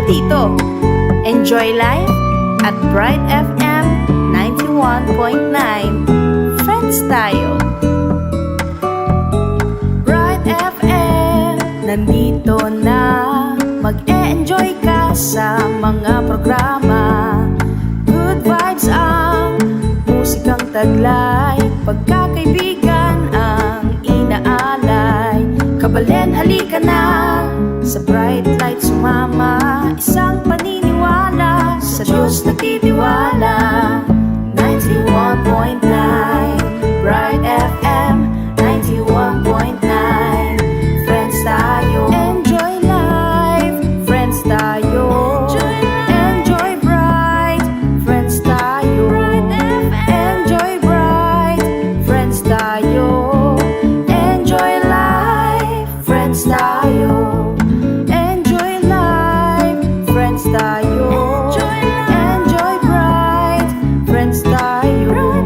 tayo dito. Enjoy life at Bright FM 91.9. Friends tayo. Bright FM, nandito na. Mag-e-enjoy ka sa mga programa. Good vibes ang musikang taglay. Pagkakaibigan ang inaalay. Kabalen, halika na. Sa bright light sumama. Isang paniniwala. Sa Diyos nagtitiwala. 91.9 Bright FM 91.9. Friends tayo. Enjoy life. Friends tayo. Enjoy bright. Friends tayo. Enjoy bright. Friends tayo. Enjoy life. Friends tayo. Enjoy life. Friends tayo. Enjoy bright. Friends tayo.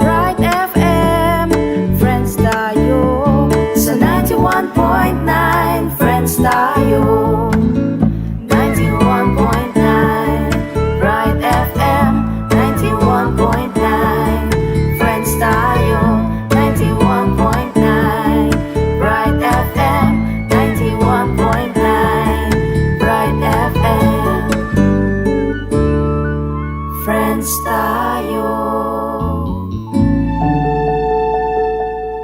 Bright FM. Friends tayo. Sa 91.9. Friends tayo. 91.9 Bright FM 91.9 Friends tayo. 91.9 Bright FM 91.9 Bright FM Friends tayo.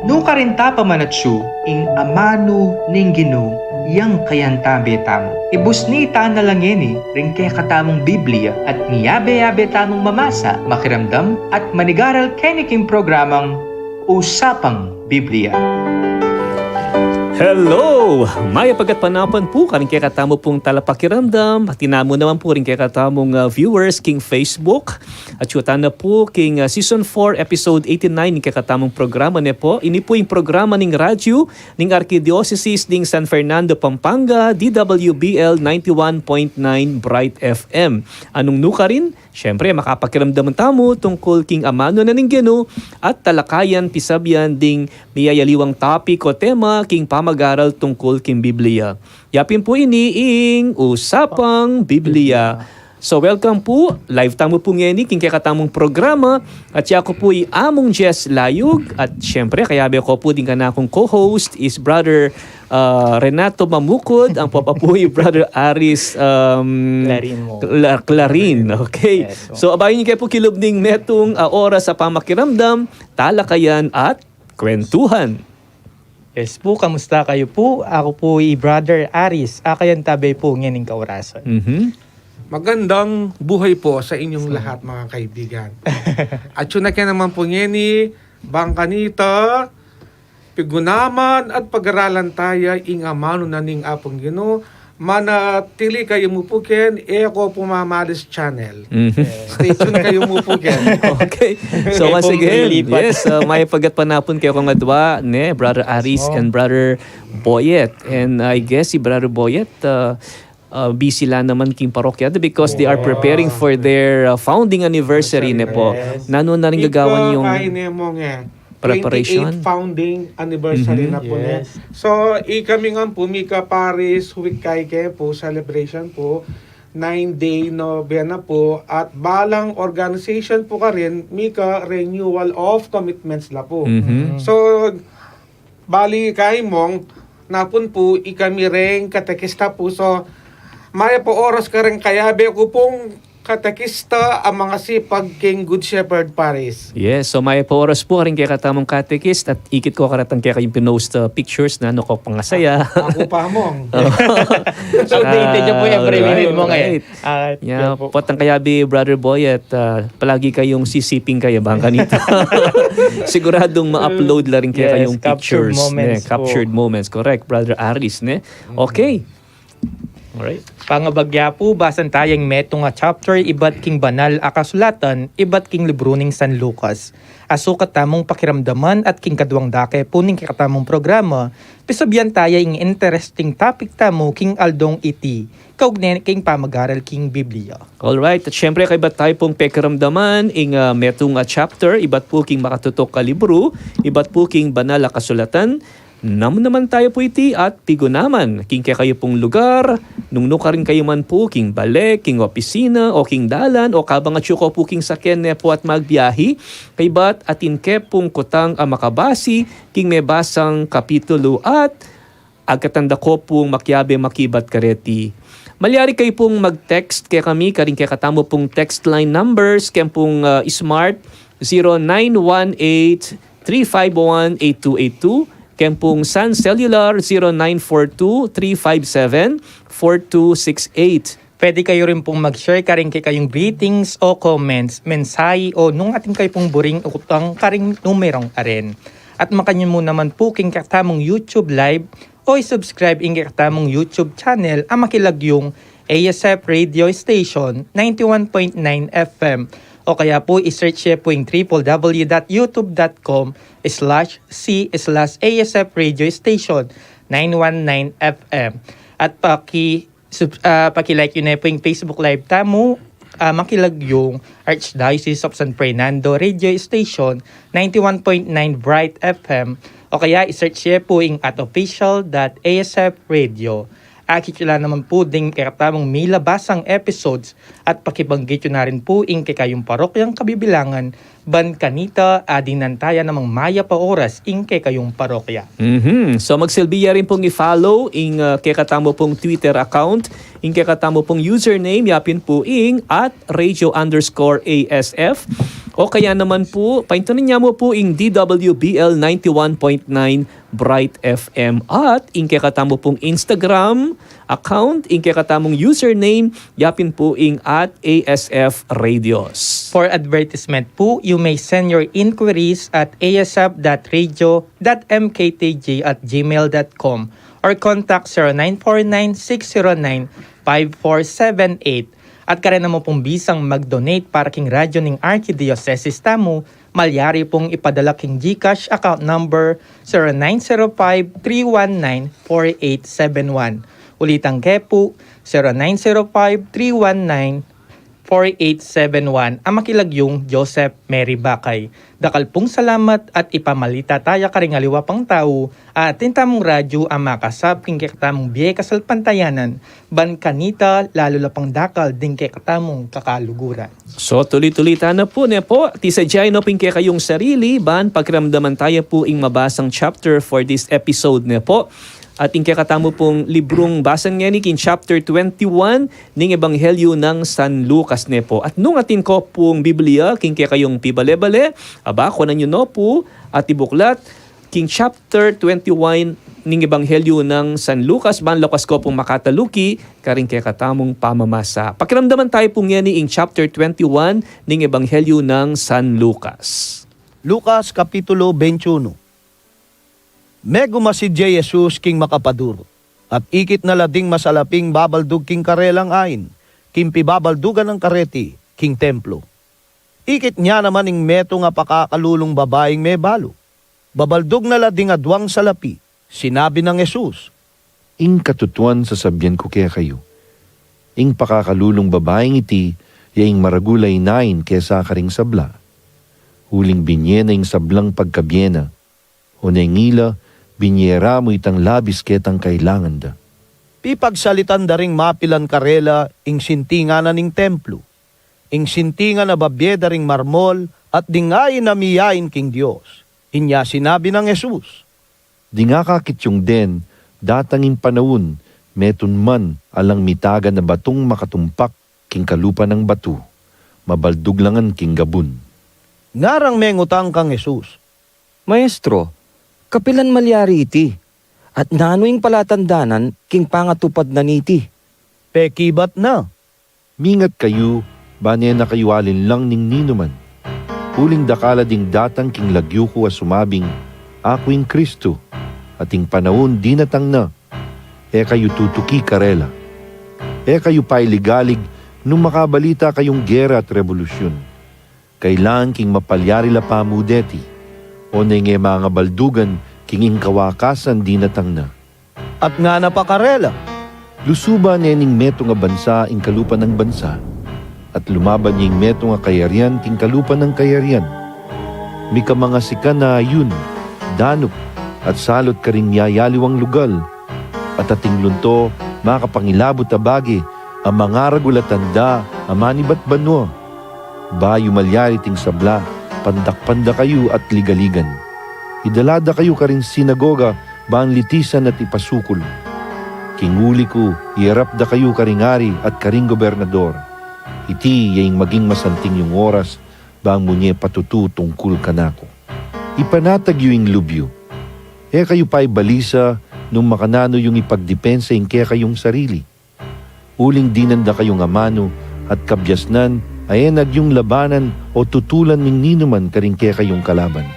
Nukarinta pamanatsu ing amanu ning Ginoo yang kayantabe tamo. Ibusnita na lang yun ring kaya katamong Biblia at niyabe-yabe tamong mamasa, makiramdam at manigaral keniking programang Usapang Biblia. Hello! Maya pagkatpanapan po karing kaya katamo pong talapakiramdam. Tinamo naman po rin kaya katamong viewers king Facebook. At syutan na po king Season 4 Episode 89 ng kaya katamong programa niya po. Ini po yung programa ng radyo ng Archdiocese ng San Fernando, Pampanga, DWBL 91.9 Bright FM. Anong nuka rin? Siyempre, makapakiramdaman tamo tungkol king amano na ng Ginoo at talakayan pisabyan ding miyayaliwang topic o tema king pamagaral tungkol king Biblia. Yapin po ini ing Usapang Biblia. So welcome po, live tamo po ngeni king kakatamong programa at siya ko po among Jess Layug at siyempre kayabi ko po din ka na akong co-host is Brother Renato Mamukod, ang papapuhi Brother Aris Clarin. Okay. Yes, So abayin niyo kayo po kilubning metong oras sa pamakiramdam, talakayan at kwentuhan. Yes po, kamusta kayo po? Ako po Brother Aris, akayan tabay po ngayon kaurasan. Magandang buhay po sa inyong lahat mga kaibigan. At yun na kaya naman po ngeni, bangkanita, pigunaman at pag-aralan tayo ing amano na ning apong Ginoo. Manatili kayo mo po ken, ako pumamalis channel. Stay tuned kayo mo po ken. Okay. So once again, yes, may pagatpanapon kayo kong adwa, ne, Brother Aris and Brother Boyet. And I guess si Brother Boyet, busy lang naman king parokya because they are preparing for their founding anniversary ne po. Nano na rin gagawan yung preparation. 28th founding anniversary na po ne. So, kami nga po, Mika Paris Week Kaike po, celebration po, 9-day novena po, at balang organization po ka rin, Mika Renewal of Commitments la po. So, bali kay mong, napun po, ikami rin katekista po, so, maya po oras ka rin kayabe ko pong katekista ang mga sipag king Good Shepherd Paris. Yes, so may po oras po rin kaya katamong katekist at ikit ko karatang kaya kayong pinost pictures na ano ko pangasaya. Ako pa mong. So, updated niyo po every minute mo ngayon. Yeah, potang kayabi Brother Boy at palagi kayong sisiping kayo bang kanito. Siguradong ma-upload la rin kaya kayong pictures. Captured moments. Correct, Brother Aris. Ne? Okay. Alright. Pangabagya po, basan tayong metong nga chapter, ibat king banal akasulatan, ibat king libro ning San Lucas. Aso katamong pakiramdaman at king kadwang dake po ning katamong programa, pisabyan tayo ing interesting topic tamo king aldong iti, kaugnay king pamagaral king Biblia. Alright, at syempre kay ibat tayo pong pakiramdaman ing metong chapter, ibat po king makatutok ka libro, ibat po king banal akasulatan, naman tayo po iti at tigunaman. King kaya kayo pong lugar, nung ka rin kayo man po, king balik, king opisina, o king dalan, o kabang at syuko po king sakyan po at magbiyahi, kay bat atin ke pong kutang makabasi, king may basang kapitulo at agkatanda ko pong makyabe makibat kareti. Malyari kayo pong mag-text kaya kami, karing kaya katamo pong text line numbers, kaya pong smart 0918-351-8282, kaya pong Sun Cellular 0942-357-4268. Pwede kayo rin pong mag-share karing kayong greetings o comments, mensahe o nung ating kayo pong buring utang karing numerong aren. At makanyo mo naman po king katamong YouTube live o i-subscribe ing katamong YouTube channel ang makilagyong ASF Radio Station 91.9 FM o kaya po i-search po yung www.youtube.com/c/ASF Radio Station 919 FM at paki-like yun na po yung Facebook Live tamo makilag yung Archdiocese of San Fernando Radio Station 91.9 Bright FM o kaya i-search po yung at official.asf radio. Akikila naman po ding katamong may labasang episodes at pakibanggit yun na rin po ing kayong parokyang kabibilangan ban kanita adinantaya namang maya pa oras ing kayong parokya. So magsilbiya rin pong i-follow ing kekatamo pong Twitter account, ing kekatamo pong username, yapin po ing at radio_ASF. O kaya naman po, paintunin niya mo po ing DWBL 91.9 Bright FM at ing kekatamo pong Instagram account, ing kekatamong username, yapin po ing at ASF Radios. For advertisement po, you may send your inquiries at asf.radio.mktg@gmail.com or contact 0949-609-5478. At kaya naman pong bisang mag-donate para king radyo ng Archdiocese tamo, malyari pong ipadala king GCash account number 0905-319-4871. Ulitang kepo 0905-319-4871 ang makilagyong Joseph Mary Bakay. Dakal pong salamat at ipamalita tayo karing aliwa pang tao at tintamong radyo ang makasap king katamong biye kasalpantayanan ban kanita lalo lapang dakal din katamong kakaluguran. So tuloy-tulita na po ne po, tisadyay no pingke kayong sarili, ban pagramdaman tayo po ing mabasang chapter for this episode ne po. At ing katamo pong librong basan nga ni kin chapter 21 ning Ebanghelyo ng San Lucas ne po. At nung atin ko pong Biblia, king kayong pibale-bale, aba ko na nyo no po, at ibuklat, king chapter 21 ning Ebanghelyo ng San Lucas, ban lakas ko pong makataluki, karing kaya katamong pamamasa. Pakiramdaman tayo pong yan ing chapter 21 ning Ebanghelyo ng San Lucas. Lucas Kapitulo 21. Meguma si Jesus king makapaduro, at ikit na lading masalaping babaldug king karelang ain, king pibabaldugan ng kareti, king templo. Ikit niya naman ing meto nga pakakalulong babaeng may balo. Babaldug na lading adwang salapi, sinabi ng Jesus, Ing katutuan sasabihan ko kaya kayo, ing pakakalulong babaeng iti, yaing maragulay nain kesa karing sabla. Huling binyena ing sablang pagkabyena, o naingila, binyera mo itang labis ketang kailangan da. pipagsalitan daring mapilan karela ing sintinga na ning templo, ing sintinga na babye daring marmol at dingayin na miyain king Diyos. Inya sinabi ng Jesus, Di nga kakit yung den, datangin panawon, meton man alang mitaga na batong makatumpak king kalupa ng batu, mabalduglangan king gabun. ngarang mengutang kang Jesus, Maestro, kapilan malyari iti, at nanoing palatandanan king pangatupad na niti. pekibat na. Mingat kayo, bane na kayo alin lang ning ninuman. Huling dakala ding datang king lagyo ko a sumabing, Ako ing Kristo, at ing panahon di natang na. E kayo tutuki karela. E kayo pailigalig nung makabalita kayong gera at revolusyon. Kailan king mapalyari la pamudeti, o nenge mga baldugan king ing kawakasan di natang na. At nga napakarela, Lusuba nening meto nga bansa ing kalupa ng bansa, at lumaban ning meto nga kayarian king kalupa ng kayarian. Mika mga sika na yun, danup, at salot ka rin yayaliwang lugal, at ating lunto, makapangilabot abagi, ang mga ragula tanda, amanibat banwa. Bayo malyari ting sabla, pandak-panda kayo at ligaligan. Idalada kayo ka rin sinagoga, baan litisan at ipasukol. Kinguli ko, iarap da kayo karingari at karing gobernador. Iti yaing maging masanting yung oras, bang munye patutu tungkol kanako. Ipanatag yung lubyo. Kayo pa'y balisa, nung makanano yung ipagdepensa yung kaya kayong sarili. Uling dinanda kayong amano at kabyasnan ay yung labanan o tutulan ning ninuman karing kaya kayong kalaban.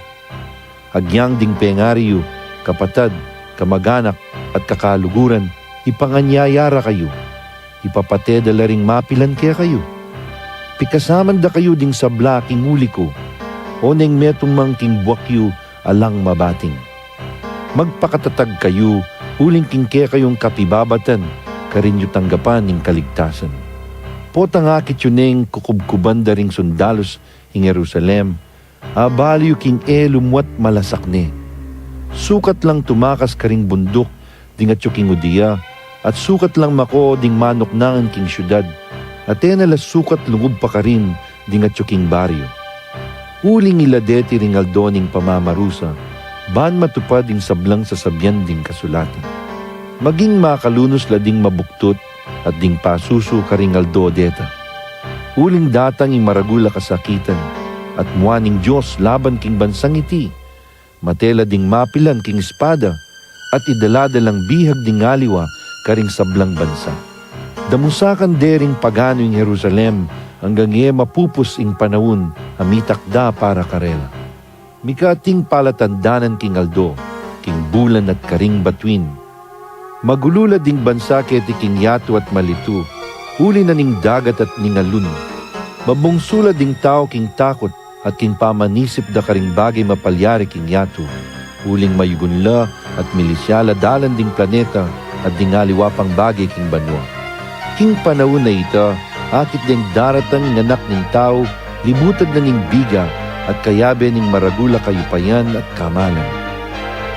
Agyang ding pengariyo, kapatad, kamag-anak at kakaluguran, ipanganyayara kayo. Ipapatedala ring mapilan kaya kayo. Pikasaman da kayo ding sabla king uli ko, o neng metong mangking buwakyo alang mabating. Magpakatatag kayo, uling king kaya kayong kapibabatan, karinyo tanggapan ning kaligtasan. Potang akit yun neng kukubkuban da ring sundalos ing Jerusalem, abaliyo king lumwat malasakne. Sukat lang tumakas karing bundok, dingat yung king udiya, at sukat lang mako ding manok nangan king syudad, at nalas sukat lungub pa ka rin dingat yung king baryo. Uling iladeti ring aldoning pamamarusa, baan matupad ding sablang sasabyan ding kasulatan. Maging makalunos la ding mabuktot at ding pasuso karing aldo deta. Uling datang imaragula kasakitan at muaning Diyos laban king bansang iti. Matela ding mapilan king espada at idaladalang bihag ding aliwa karing sablang bansa. Damusakan dering pagano ing Jerusalem hanggang mapupus ing panahon amitakda para karela. Mikating palatandanan king aldo, king bulan at karing batuin. Magulula ding bansa keti king yato at malitu, uli na ning dagat at ningalun. Mabungsula ding tao king takot at king pamanisip da karing bagay mapalyari king yato, uling mayugunla at milisyala dalan ding planeta at ding aliwapang bagay king banwa. King panahon na ita, akit ding daratang nganak ning tao, libutad na ning biga at kayabe ning maragula kayupayan at kamalan.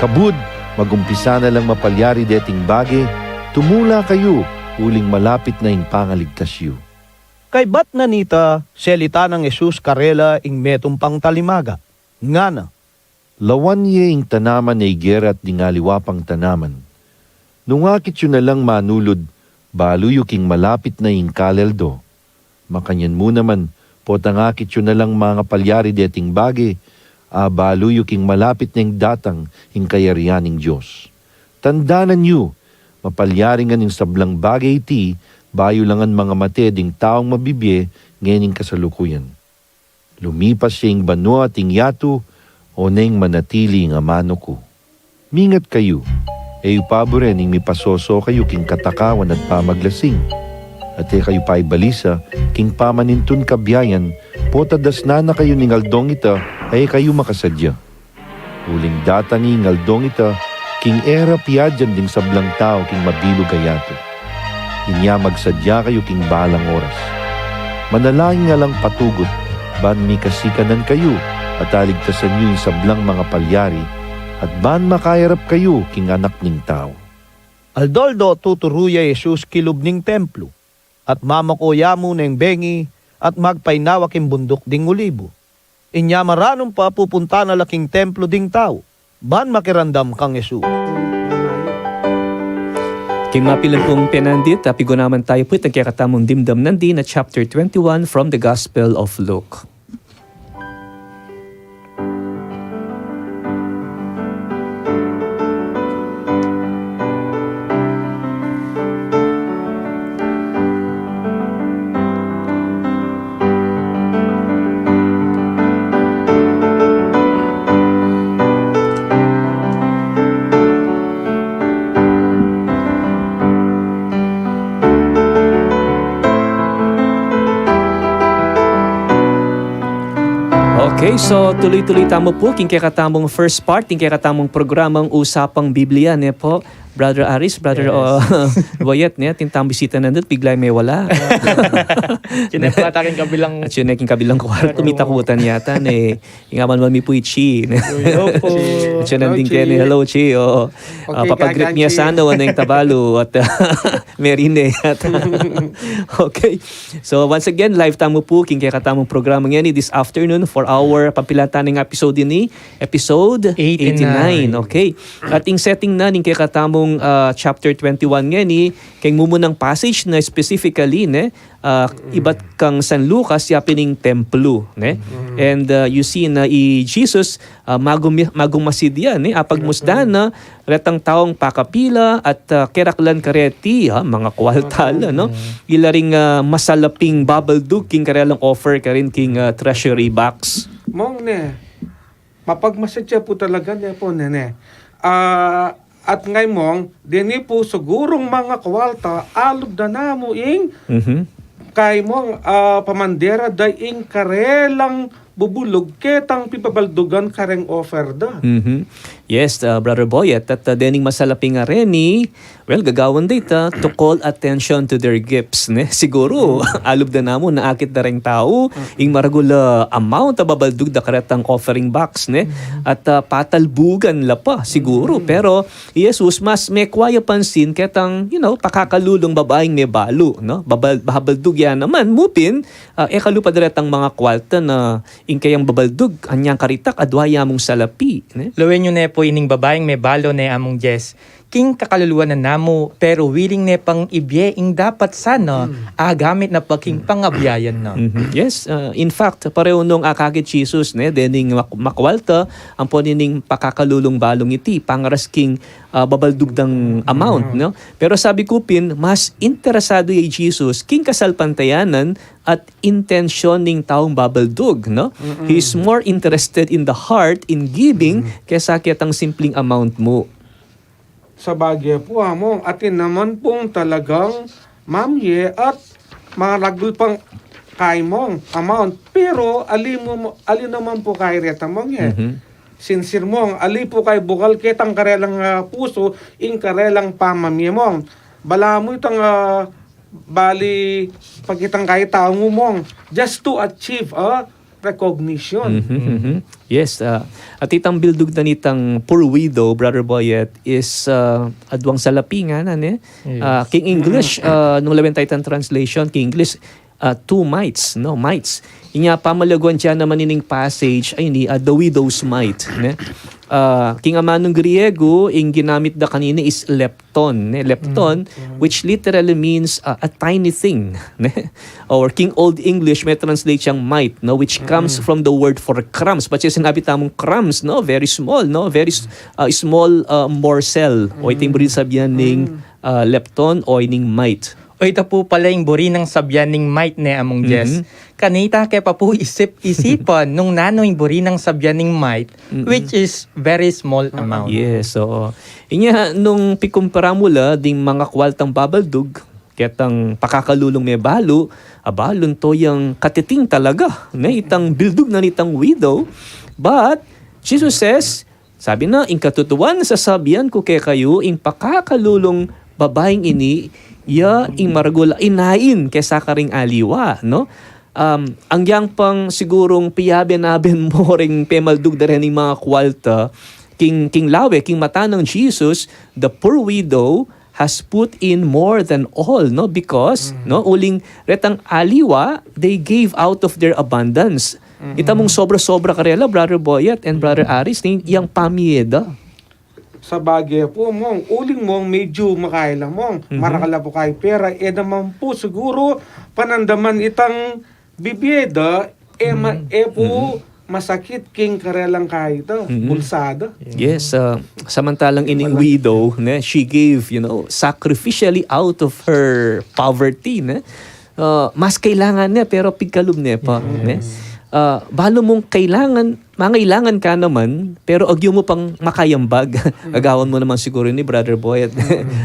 Kabud, magumpisa na lang mapalyari deting bagay, tumula kayo, uling malapit na ing pangaligtasyo. Kay bat na nita, selita ng Jesus karela ing metong pang talimaga. Nga na, Lawan ye ing tanaman na igera at dingaliwapang tanaman. Nung akit yun na lang manulod, baluyo king malapit na ing kaleldo. Makanyan mo naman, potang akit yun na lang mga palyari deting bagay, baluyo king malapit na ing datang ing kayarianing Diyos. Tandanan nyo, mapalyaringan ing sablang bagay iti, bayo langan mga mate ding taong mabibye ngayon kasalukuyan. Lumipas siya ing banwa at ing yato, o neng manatili ang amano ko. Mingat kayo, pabore ning mipasoso kayo king katakawan at pamaglasing. At kayo pa'y balisa, king pamanintun kabiyayan, potadas na kayo ning aldong ita, ay kayo makasadya. Uling datang ing aldong ita, king era piyadyan ding sablang tao king mabilog ayato. Inya magsadya kayo king balang oras. Manalangin nga lang patugot, ban mi kasikanan kayo, at aligtasan nyo yung sablang mga palyari, at ban makayarap kayo king anak ning tao. aldoldo tuturuya Jesus kilub ning templo, at mamakoya mo ng bengi, at magpainawa king bundok ding ulibo. Inya maranong pa pupunta na laking templo ding tao, ban makirandam kang Jesus. King mapilan pong penandit, apigo naman tayo po itang kakatamong dimdam nandin na chapter 21 from the Gospel of Luke. Okay, so tuloy-tuloy tamo po king kakatamong first part, king kakatamong programang Usapang Biblia, ne po. Brother Aris, Brother Boyet, niya, tintang bisita na doon, bigla may wala. Kinapatakin kabilang At yun, kabilang kwarto, umitakutan yata, yung aman mami po Chi. Opo. At yun, nanding Chi. Kenny, hello Chi. Okay, Papagrip niya Chi. sana, wala yung tabalo, at Merine. Okay. So once again, live tamo po, king kaya katamong programa ngayon this afternoon for our pampilatan ng episode ni episode 89. Okay. At yung setting na ning kaya katamong chapter 21 ngayon kay mumunang passage na specifically iba't kang San Lucas yapining templo and you see na Jesus magong masidya apagmusdan na retang taong pakapila at keraklan kareti mga kwaltal ilaring masalaping babaldug king karelang offer karin king treasury box. Mong mapagmasadya po talaga po at ngay mong, dini po sigurong mga kawalta, alog na namo kay mong pamandera daing karelang bubulog ketang pipabaldugan kareng offer da. Yes, Brother Boyet, at dening masalaping nga reni, well, gagawan data to call attention to their gifts. Siguro, alub na namo na akit na rin tao, ing maragula amount babaldug da karetang offering box. At patalbugan la pa, siguro. Pero, Jesus, mas may kwaya pansin ketang, pakakalulong babaeng may balo. Babaldug yan naman, mupin, kalupa diretang mga kwalta na ing kayang babaldug, anyang karitak, adwaya mong salapi. Luwen nyo po ining babaeng may balo ne among Jess. King kakaluluwa na namo pero willing ne pang ibyeing dapat sana gamit na paking pangabyayan na. Yes, in fact, pareho nung akakit Jesus dening makwalta ang ponining pakakalulong balong iti pangaras king babaldugdang amount pero sabi ko pin mas interesado yung Jesus king kasalpantayanan at intensyon ning taong babaldug he is more interested in the heart in giving kaysa kitang simpleng amount mo. Sa bagay po among atin naman pong talagang mamye at maragul pang kay mong amount pero ali naman po kay reta mong sincere mong ali po kay bukal ketang karelang puso in karelang pamamye mong bala mo itang bali pagkitang kay tao mong just to achieve recognition. Yes, at itang bildug na nitang poor widow, Brother Boyet, is adwang salapi nga King English, nung labentaytan translation, King English, two mites, mites. Inya pamalaguan siya naman ining passage, ay the widow's mite. King amanong Griego, ing ginamit da kanina is lepton. Lepton, which literally means a tiny thing. Or King Old English, may translate siyang mite, which comes from the word for crumbs. But siya sinabi tamong crumbs, very small, very small morsel. O iting brin sabihan ning lepton o ining mite. O ito po pala yung buri ng sabyan ng might ne among Jess. Kanita kaya pa po isipan nung nano yung buri ng sabyan ng might which is very small amount. Yes, so inya nung pikumpara mula ding mga kwaltang babaldug ketang pakakalulong may balo, abalon to yung katiting talaga itang bildug na nitang widow. But Jesus says, sabi na, ing katutuan sa sabyan ko kay kayo, ing pakakalulong babaeng ini ing maragula inain kaysa karing aliwa, ang yang pang sigurong piyaben-aben mo ring pemaldug da rin ng mga kwalta, king lawe, king mata ng Jesus, the poor widow has put in more than all, because, uling retang aliwa, they gave out of their abundance. Ita mong sobra-sobra karela, Brother Boyet and Brother Aris, yung pamieda. Sa bagay po mong uling mong medyo makailang mong marakala po kay pera naman po siguro panandaman itang bibyeda po masakit king karelang kahit bulsada. Yes, samantalang ining widow, she gave, sacrificially out of her poverty, mas kailangan niya pero pigkalum niya pa, balo mong mangailangan ka naman, pero agyo mo pang makayambag. Agawan mo naman siguro ni Brother Boyet.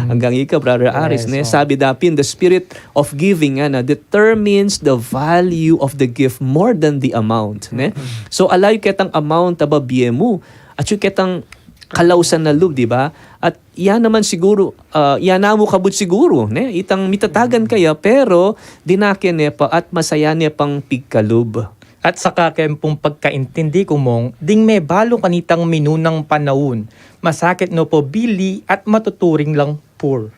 Hanggang ika, Brother Aris. Sabi dapin, the spirit of giving determines the value of the gift more than the amount. So, alay ketang amount tababiye mo. At yung ketang kalausan na loob, di ba? At yan naman siguro, yan mo kabut siguro, ne? Itang mitatagan kaya, pero dinakin niya pa at masaya niya pang pigkalub. At saka kempong pagkaintindi ko mong, ding may balo kanitang minunang panahon. Masakit no po bili at matuturing lang poor.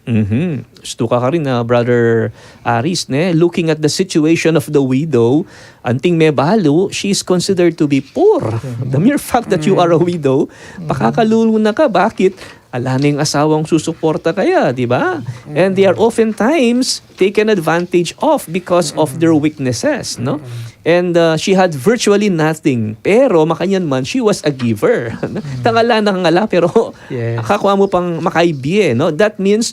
Gusto ka rin na Brother Aris, ne? Looking at the situation of the widow, anting may balo, she is considered to be poor. The mere fact that you are a widow, pakakalulong na ka. Bakit? Ala na yung asawang susuporta kaya, di ba? And they are oftentimes taken advantage of because of their weaknesses, no? And she had virtually nothing. Pero makanyan man, she was a giver. Tangala na kangala, pero Yes. akakuha mo pang makaibiye, no? That means,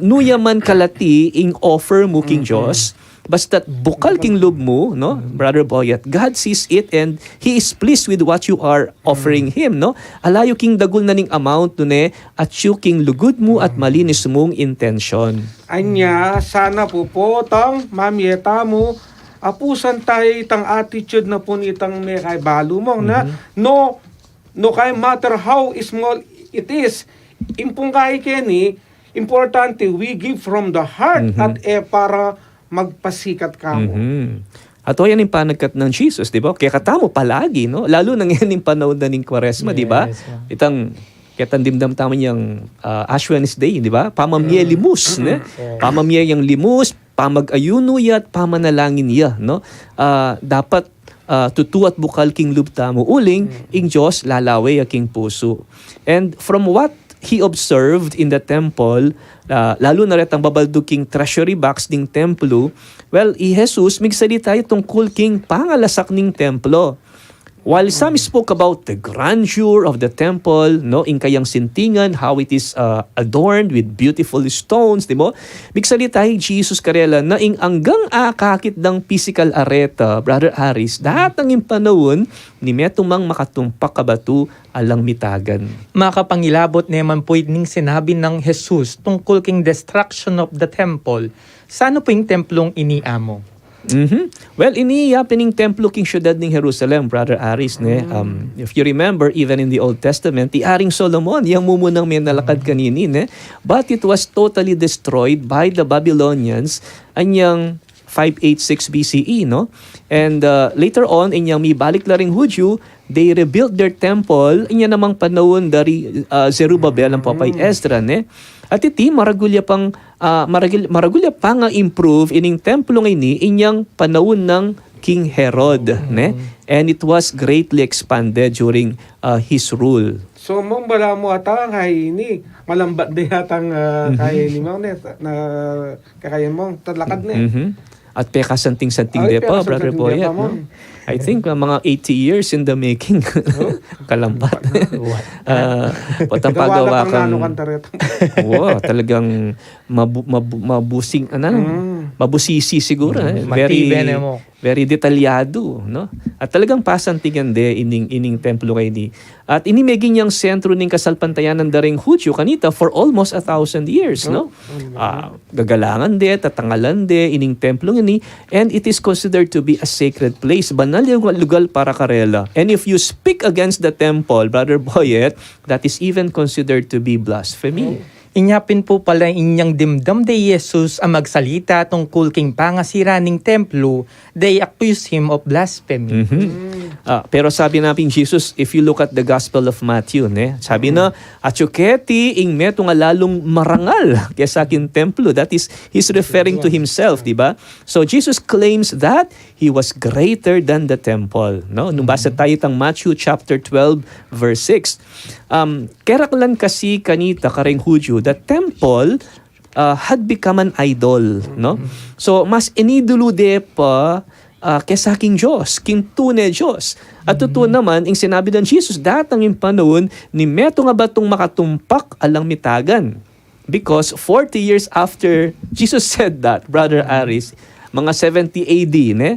nuyaman kalati ing offer mo king Diyos, basta't bukal king loob mo, no? Brother Boyet, God sees it and He is pleased with what you are offering Him, no? Alayo king dagul na ning amount dun at yu king lugod mo at malinis mong intention. Anya, sana po tang mamiyeta mo, apusan tayo itang attitude na po itang may kay balo mo, na no kay matter how small it is, impong kay Kenny, importante, we give from the heart at para magpasikat ka mo. At o yan yung panagkat ng Jesus, di ba? Kaya katamo palagi, no? Lalo nang yan yung panahon na ng Kwaresma, di ba? Itang dimdam tamo yung Ash Wednesday, di ba? Pamamye limus, ne? Pamamye yung limus, pamag-ayuno yat, pamanalangin ya, no? Dapat tutu at bukal king lub tamo uling, ing Diyos lalawe king puso. And from what he observed in the temple, lalo na rin ang babaldog king treasury box ding templo, well, Jesus migsalita tungkol king pangalasak ning templo. While some spoke about the grandeur of the temple, no, in kayang sintingan, how it is adorned with beautiful stones, di ba? Migsalita Jesus karela na ing anggang akakit ng physical areta, Brother Aris, datang yung panahon ni metumang makatumpak kabatu alang mitagan. Makapangilabot naman po ning sinabi ng Jesus tungkol king destruction of the temple. Sano po yung templong iniamo? Well, iniya pining templo king syudad ng Jerusalem, Brother Aris, ne? If you remember, even in the Old Testament, the Aring Solomon, yung mumunang may nalakad kanini, ne? But it was totally destroyed by the Babylonians anyang 586 BCE, no? And later on, inyang mibalik laring Hudyo, they rebuilt their temple, inya namang panahon dari Zerubbabel ang papay Ezra, ne? At iti maragulya pang nga improve ining templo ini inyang panahon ng King Herod, ne? And it was greatly expanded during his rule. So, mong bala mo ata kay ini, malambat din atang kay ni mo na kakayan mo, talakad na. At pekasanting-santing de pa, Brother Boyet, no? I think mga 80 years in the making. Kalambat. Patampagawa kang... Wow, talagang mabusing, mabusisi siguro. Very detalyado, no? At talagang pasantingan de ining templo kay ni. At inimigin niyang sentro ning kasalpantayanan daring Hudyo kanita for almost 1,000 years, no? Gagalangan de, tatangalan de ining templo ini, and it is considered to be a sacred place. Banal yung lugar para karela. And if you speak against the temple, Brother Boyet, that is even considered to be blasphemy. Inyapin po pala inyang dimdam de Jesus ang magsalita tungkol king pangasira ning templo, they accuse him of blasphemy. Pero sabi natin Jesus, if you look at the Gospel of Matthew, ne, sabi na, atsuketi ing meto nga lalong marangal kesa king templo. That is, he's referring to himself, di ba? So Jesus claims that he was greater than the temple. No? Nung basa tayo tang Matthew chapter 12, verse 6. Keraklan kasi kanita kareng Hudyo, the temple had become an idol, no? So mas inidulude pa kesa king Diyos, king tunay Diyos. At totoo naman, ang sinabi ng Jesus, datang yung panahon ni meto nga batong makatumpak alang mitagan. Because 40 years after Jesus said that, Brother Aris, mga 70 AD, ne?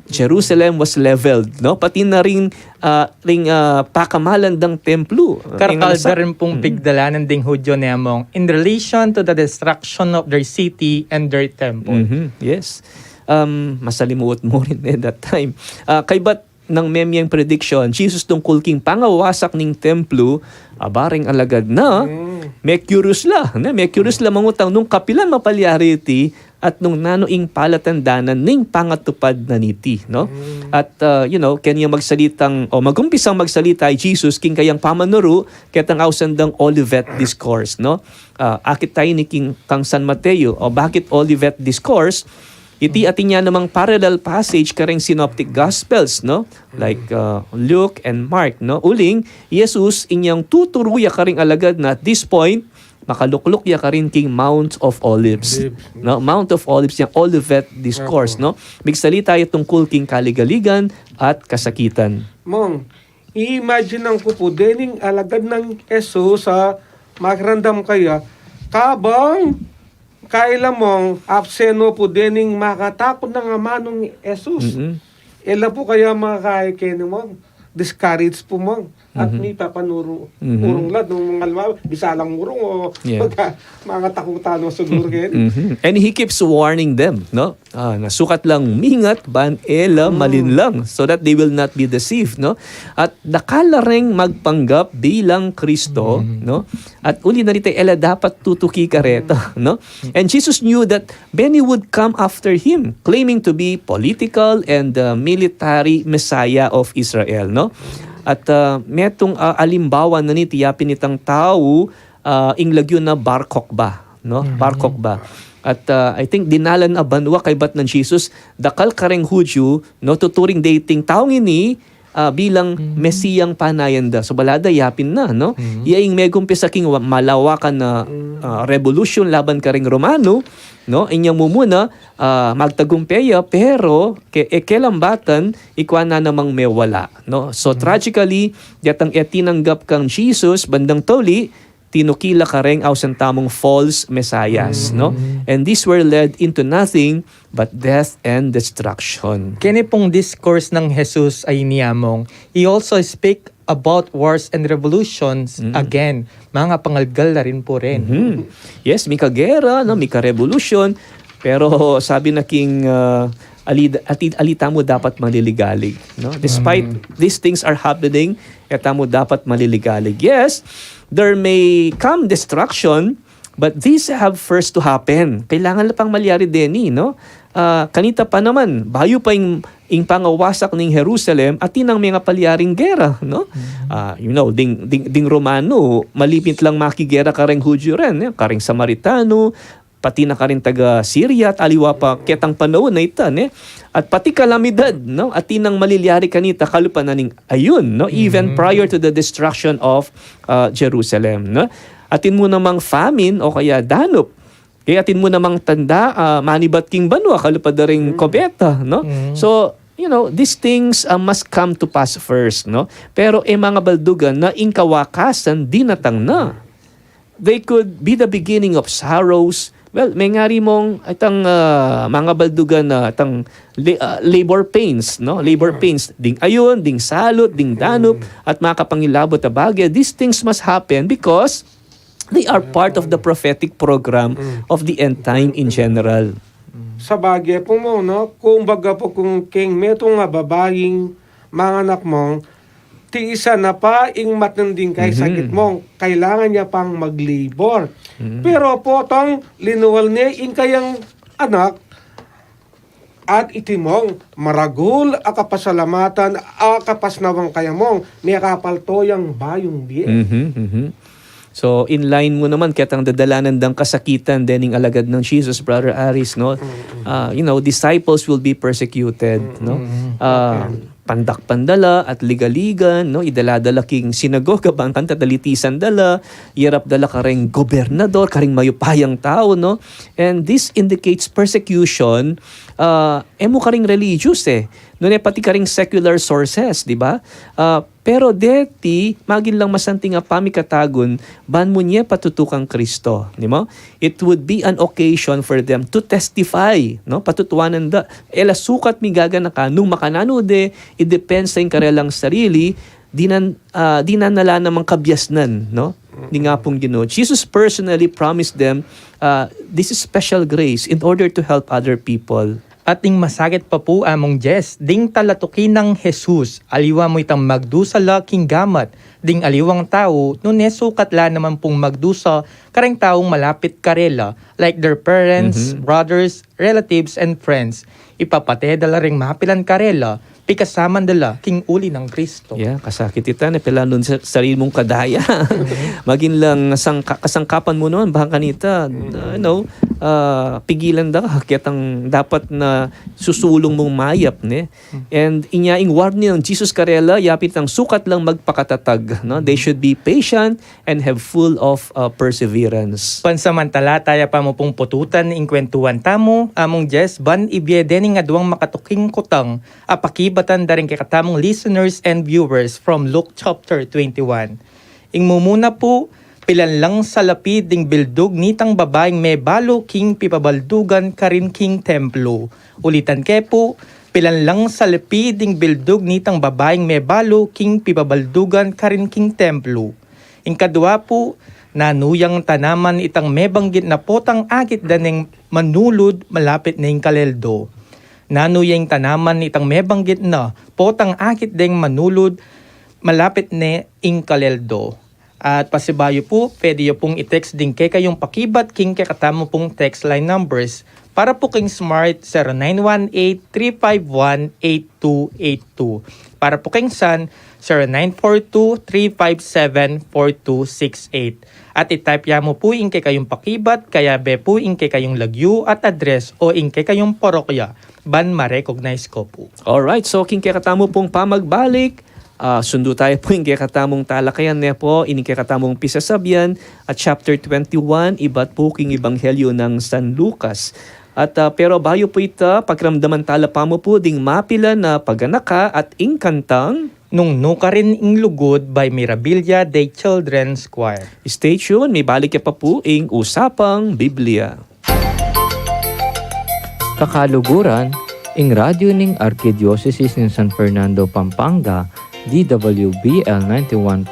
Jerusalem was leveled, no? Pati na ring pakamalan ng templo. Karkalda rin pong pigdalanan ding Hudyo nemong in relation to the destruction of their city and their temple. Yes. Masalimuot mo rin that time. Kay but ng memyang prediction, Jesus tungkol king pangawasak ning templo, abaring alagad na, may curious la mangutang nung kapilan mapalyariti at nung nanoing palatandanan ning pangatupad na niti, no? At kanya magsalitang o magumpisang magsalita ay Jesus king kayang pamanuro ketang ausandang Olivet Discourse, no? Akit tayo ni king kang San Mateo o bakit Olivet Discourse? Iti atin niya namang parallel passage kareng synoptic gospels, no? Like Luke and Mark, no? Uling, Jesus inyang tuturuya karing alagad na at this point, makalukluk ya karin king Mount of Olives. No? Mount of Olives, yung Olivet Discourse, no? Migsalita tayo tungkol king kaligaligan at kasakitan. Mong, i-imagine ko po, dening alagad ng Jesus sa makarandam kaya, kabang kailan mong abseno po dening makatakot ng ama ng Jesus. Ela po kaya makakain mo, discourage po mo. At may papanuro urong lad ng mga alma, bisalang urong o mga takutan mo siguro kayo. And he keeps warning them, no? Nasukat lang mingat ban ela malinlang so that they will not be deceived, no? At nakala ring magpanggap bilang Kristo, no? At uli na rito ela dapat tutuki kareta, no? And Jesus knew that many would come after him, claiming to be political and military Messiah of Israel, no? At metong alimbawa na ni tiyapin itang tao ing lagyo na Bar Kokhba, no? Bar Kokhba. At I think dinalan a banwa kay bat ng Jesus dakal kareng Hudyo, no, tuturing dating taong ini bilang mesiyang panayanda. So balada yapin na, no? Iyaing megumpisa king malawakan na revolution laban kareng Romano, no? Inyang mumuna magtagumpeya pero kelambatan ikwa na namang mewala, no? So tragically yatang etinanggap kang Jesus bandang toli tinukila kareng ausan tamong false messiahs, no? And these were led into nothing but death and destruction. Kini pong discourse ng Jesus ay niyamong, he also speak about wars and revolutions. Again, mga pangalgal na rin po rin. Yes, may kagera, no? May ka-revolution, pero sabi na king alita mo dapat maliligalig, no? Despite these things are happening, eta mo dapat maliligalig. Yes, there may come destruction, but these have first to happen. Kailangan lang pang malyari din, no? Kanita pa naman, bayo pa yung pangawasak ng Jerusalem at tinang mga palyaring gera, no? Ding Romano, malipit lang makigera kareng Hudyo rin, kareng Samaritano, pati na karin taga Syria at aliwa pa ketang panahon na ita, at pati kalamidad, no? At tinang malilyari kanita kalupananing ayun, no? Even prior to the destruction of Jerusalem, no? Atin mo namang famine o kaya danop. Kaya atin mo namang tanda manibat king banwa kalupad ring kobeta, no? So these things must come to pass first, no? Pero mga baldugan na ingkawakasan dinatang na. They could be the beginning of sorrows. Well, may ngari mong itang mga baldugan na itang labor pains, no? Labor pains, ding ayon, ding salot, ding danup, at makapangilabot na bagay. These things must happen because they are part of the prophetic program of the end time in general. Sa bagay po mo, no? Kung baga po kung king meto nga babaeng mga anak mong, ti isa na pa ing matinding kay sakit mong, kailangan niya pang mag-labor. Pero po tong linuwal niya ing kayang anak at itimong maragul akapasalamatan akapasnawang kayamong may kapalto yang bayong di. So in line mo naman ketang dadalanan dang kasakitan dening alagad ng Jesus, Brother Aris, no? Disciples will be persecuted, no? Pandak-pandala at ligaligan, no? Idaladala king sinagoga bangkan tatalitisan dala, irap dala kareng gobernador, kareng mayupayang tao, no? And this indicates persecution emo karing religious no pati karing secular sources, di ba? Pero deti magin lang masanting pamikatagon ban mo niya patutukang Kristo, di mo? It would be an occasion for them to testify, no? Patutuanan da ela sukat mi gaganaka nung makanano i-depend sa karelang sarili dinan nala namang kabyasnan, no? Ni nga pong Ginoo. Jesus personally promised them this is special grace in order to help other people. At ing masagit pa po among Jess, ding talatukin ng Jesus, aliwa mo itang magdusala king gamat, ding aliwang tao, no sukatla naman pong magdusa, kareng taong malapit karela, like their parents, brothers, relatives, and friends. Ipapate dala ring mapilan karela, pikasaman dala king uli ng Kristo. Yeah, kasakit ita na pala nun sa sarili mong kadaya. Maging lang kasangkapan mo noon, baka kanita, pigilan da, kaya't ang dapat na susulong mong mayap. Ne? And inyaing warning ng Jesus Karela, yapit ang sukat lang magpakatatag. No? They should be patient and have full of perseverance. Pansamantala, tayo pa mo pong pututan ing kwentuhan tamo, among Jess, ban ibyedening nga duwang makatuking kutang, apakibatan da rin kay katamong listeners and viewers from Luke chapter 21. Ing mumuna po, pilan lang sa lapid ding bildog nitang babaeng may balo king pipabaldugan karin king templo. Ulitan ke po, pilan lang sa lapid ding bildog nitang babaeng may balo king pipabaldugan karin king templo. Ing kadua po, nanuyang tanaman itang may banggit na potang agit daneng manulod malapit na ing kaleldo. Nanuyang tanaman itang may banggit na potang agit deng manulod malapit na ing kaleldo. At pasibayo po, pwede nyo pong i-text din kay kayong pakibat king kay katamo pong text line numbers para po king smart 0918-351-8282. Para po king sun 0942-357-4268. At i-type ya mo po ing kay kayong pakibat, kaya be po ing kay kayong lagyo at address o ing kay kayong parokya. Ban ma-recognize ko po. Alright, so king kaya katamo pong pamagbalik, sundo tayo po yung kakatamong talakayan niya po, ini kakatamong pisasabyan at chapter 21, iba't po king Ebanghelyo ng San Lucas. At pero bayo po ita, pagramdaman tala pa mo po ding mapila na paganaka at ingkantang Nung nuka rin ing lugod by Mirabilia de Children's Choir. Stay tuned, may balik pa po ing Usapang Biblia. Kakaluguran, ing radyo ning Arkidiocese ng San Fernando, Pampanga, DWBL 91.9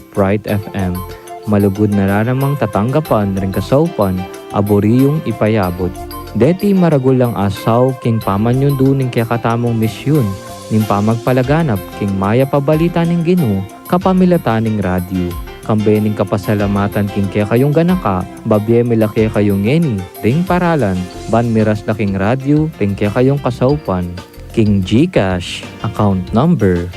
Bright FM. Malugod nararamang tatanggapan rin kasaupan, aboriyong ipayabot. Deti maragulang asaw king pamanyon duning kaya katamong misyon, ning pamagpalaganap king maya pabalita ning Ginoo, kapamilatan ning radyo. Kambening kapasalamatan king kaya kayong ganaka, babye milaki kayong ngeni, ring paralan, ban miras na king radyo, ring kaya kayong kasaupan. King GCash, account number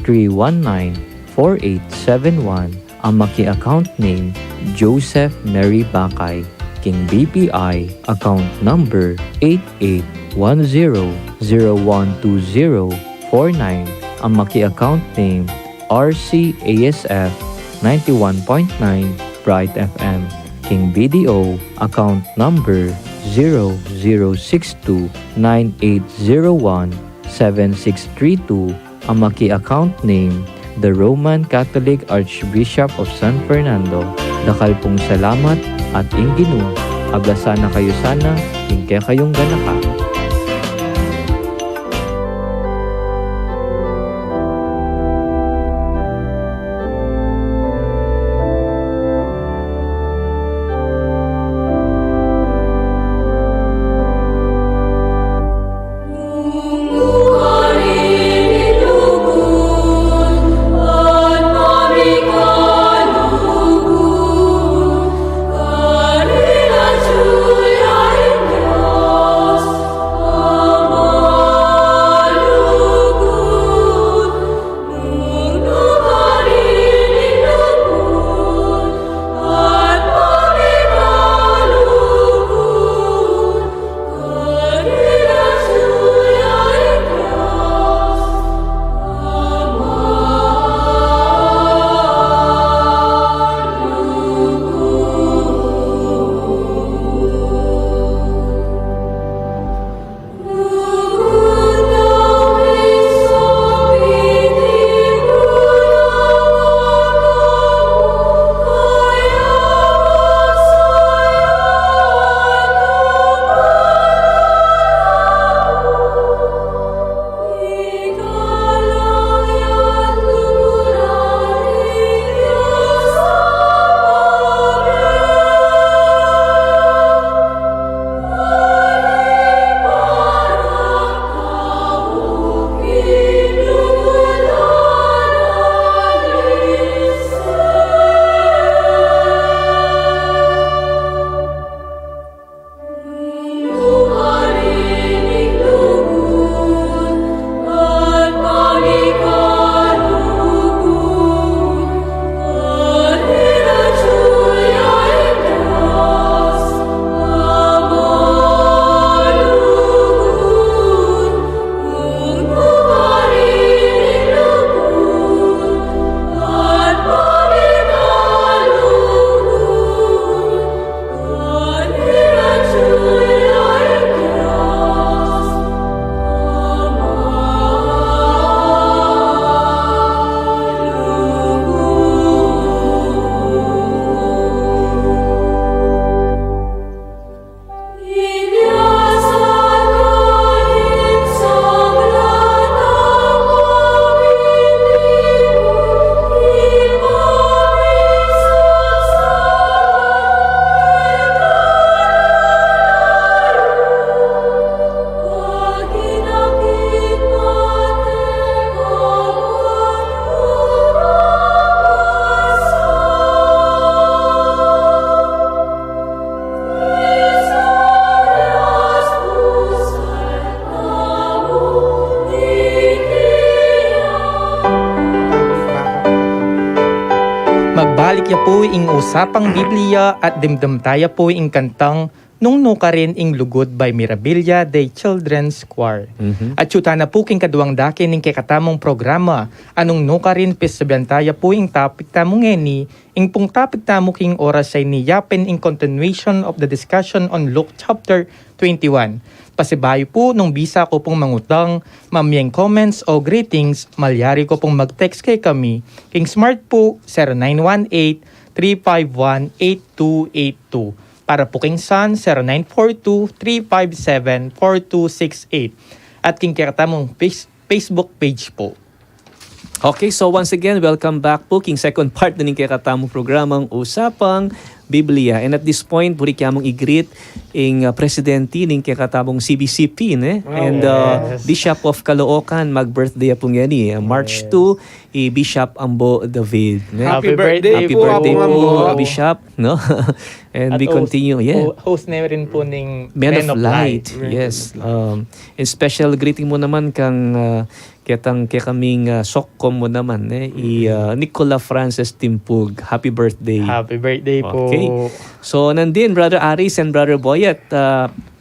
0905-319-4871. Ang maki-account name, Joseph Mary Bakay. King BPI, account number 8810012049. Ang maki-account name, RCASF 91.9 Bright FM. King BDO, account number 0062-9801-7632. Ang maki-account name, the Roman Catholic Archbishop of San Fernando. Dakal pong salamat at inginu. Ablasana kayo sana, ingke kayong ganaka. Julia in Dios, ing usapang Biblia at dimdam tayo po ing kantang Nung Nuka rin ing Lugod by Mirabilia de Children's Choir. At yuta na po king kaduang daki ning kikatamong programa. Anong nuka rin pisabihan tayo po ing topic tamong ngeni, ing pong topic tamo king oras ay niyapen in continuation of the discussion on Luke chapter 21. Pasibayo po nung bisa ko pong mangutang, mamiyang comments o greetings, malyari ko pong mag-text kay kami. King Smart po 0918-351-8282. Para po King Sun 0942-357-4268. At King Kikatamong Facebook page po. Okay, so once again, welcome back po king second part na ning kakatamong programang Usapang Biblia. And at this point, puri kaya mong i-greet ing presidente ning kakatamong CBCP, ne? And Bishop of Caloocan, mag-birthday po nga ni. March 2, Bishop Ambo David. Ne? Happy birthday Happy po, birthday Ambo po, Ambo. Bishop. No? And we continue, Host na rin po ning Men of Light. Yes. And special greeting mo naman kang kitang kaming sokkom mo naman Nicola Francis Timpug. Happy birthday. Happy birthday po. Okay. So nandin Brother Aris and Brother Boyet,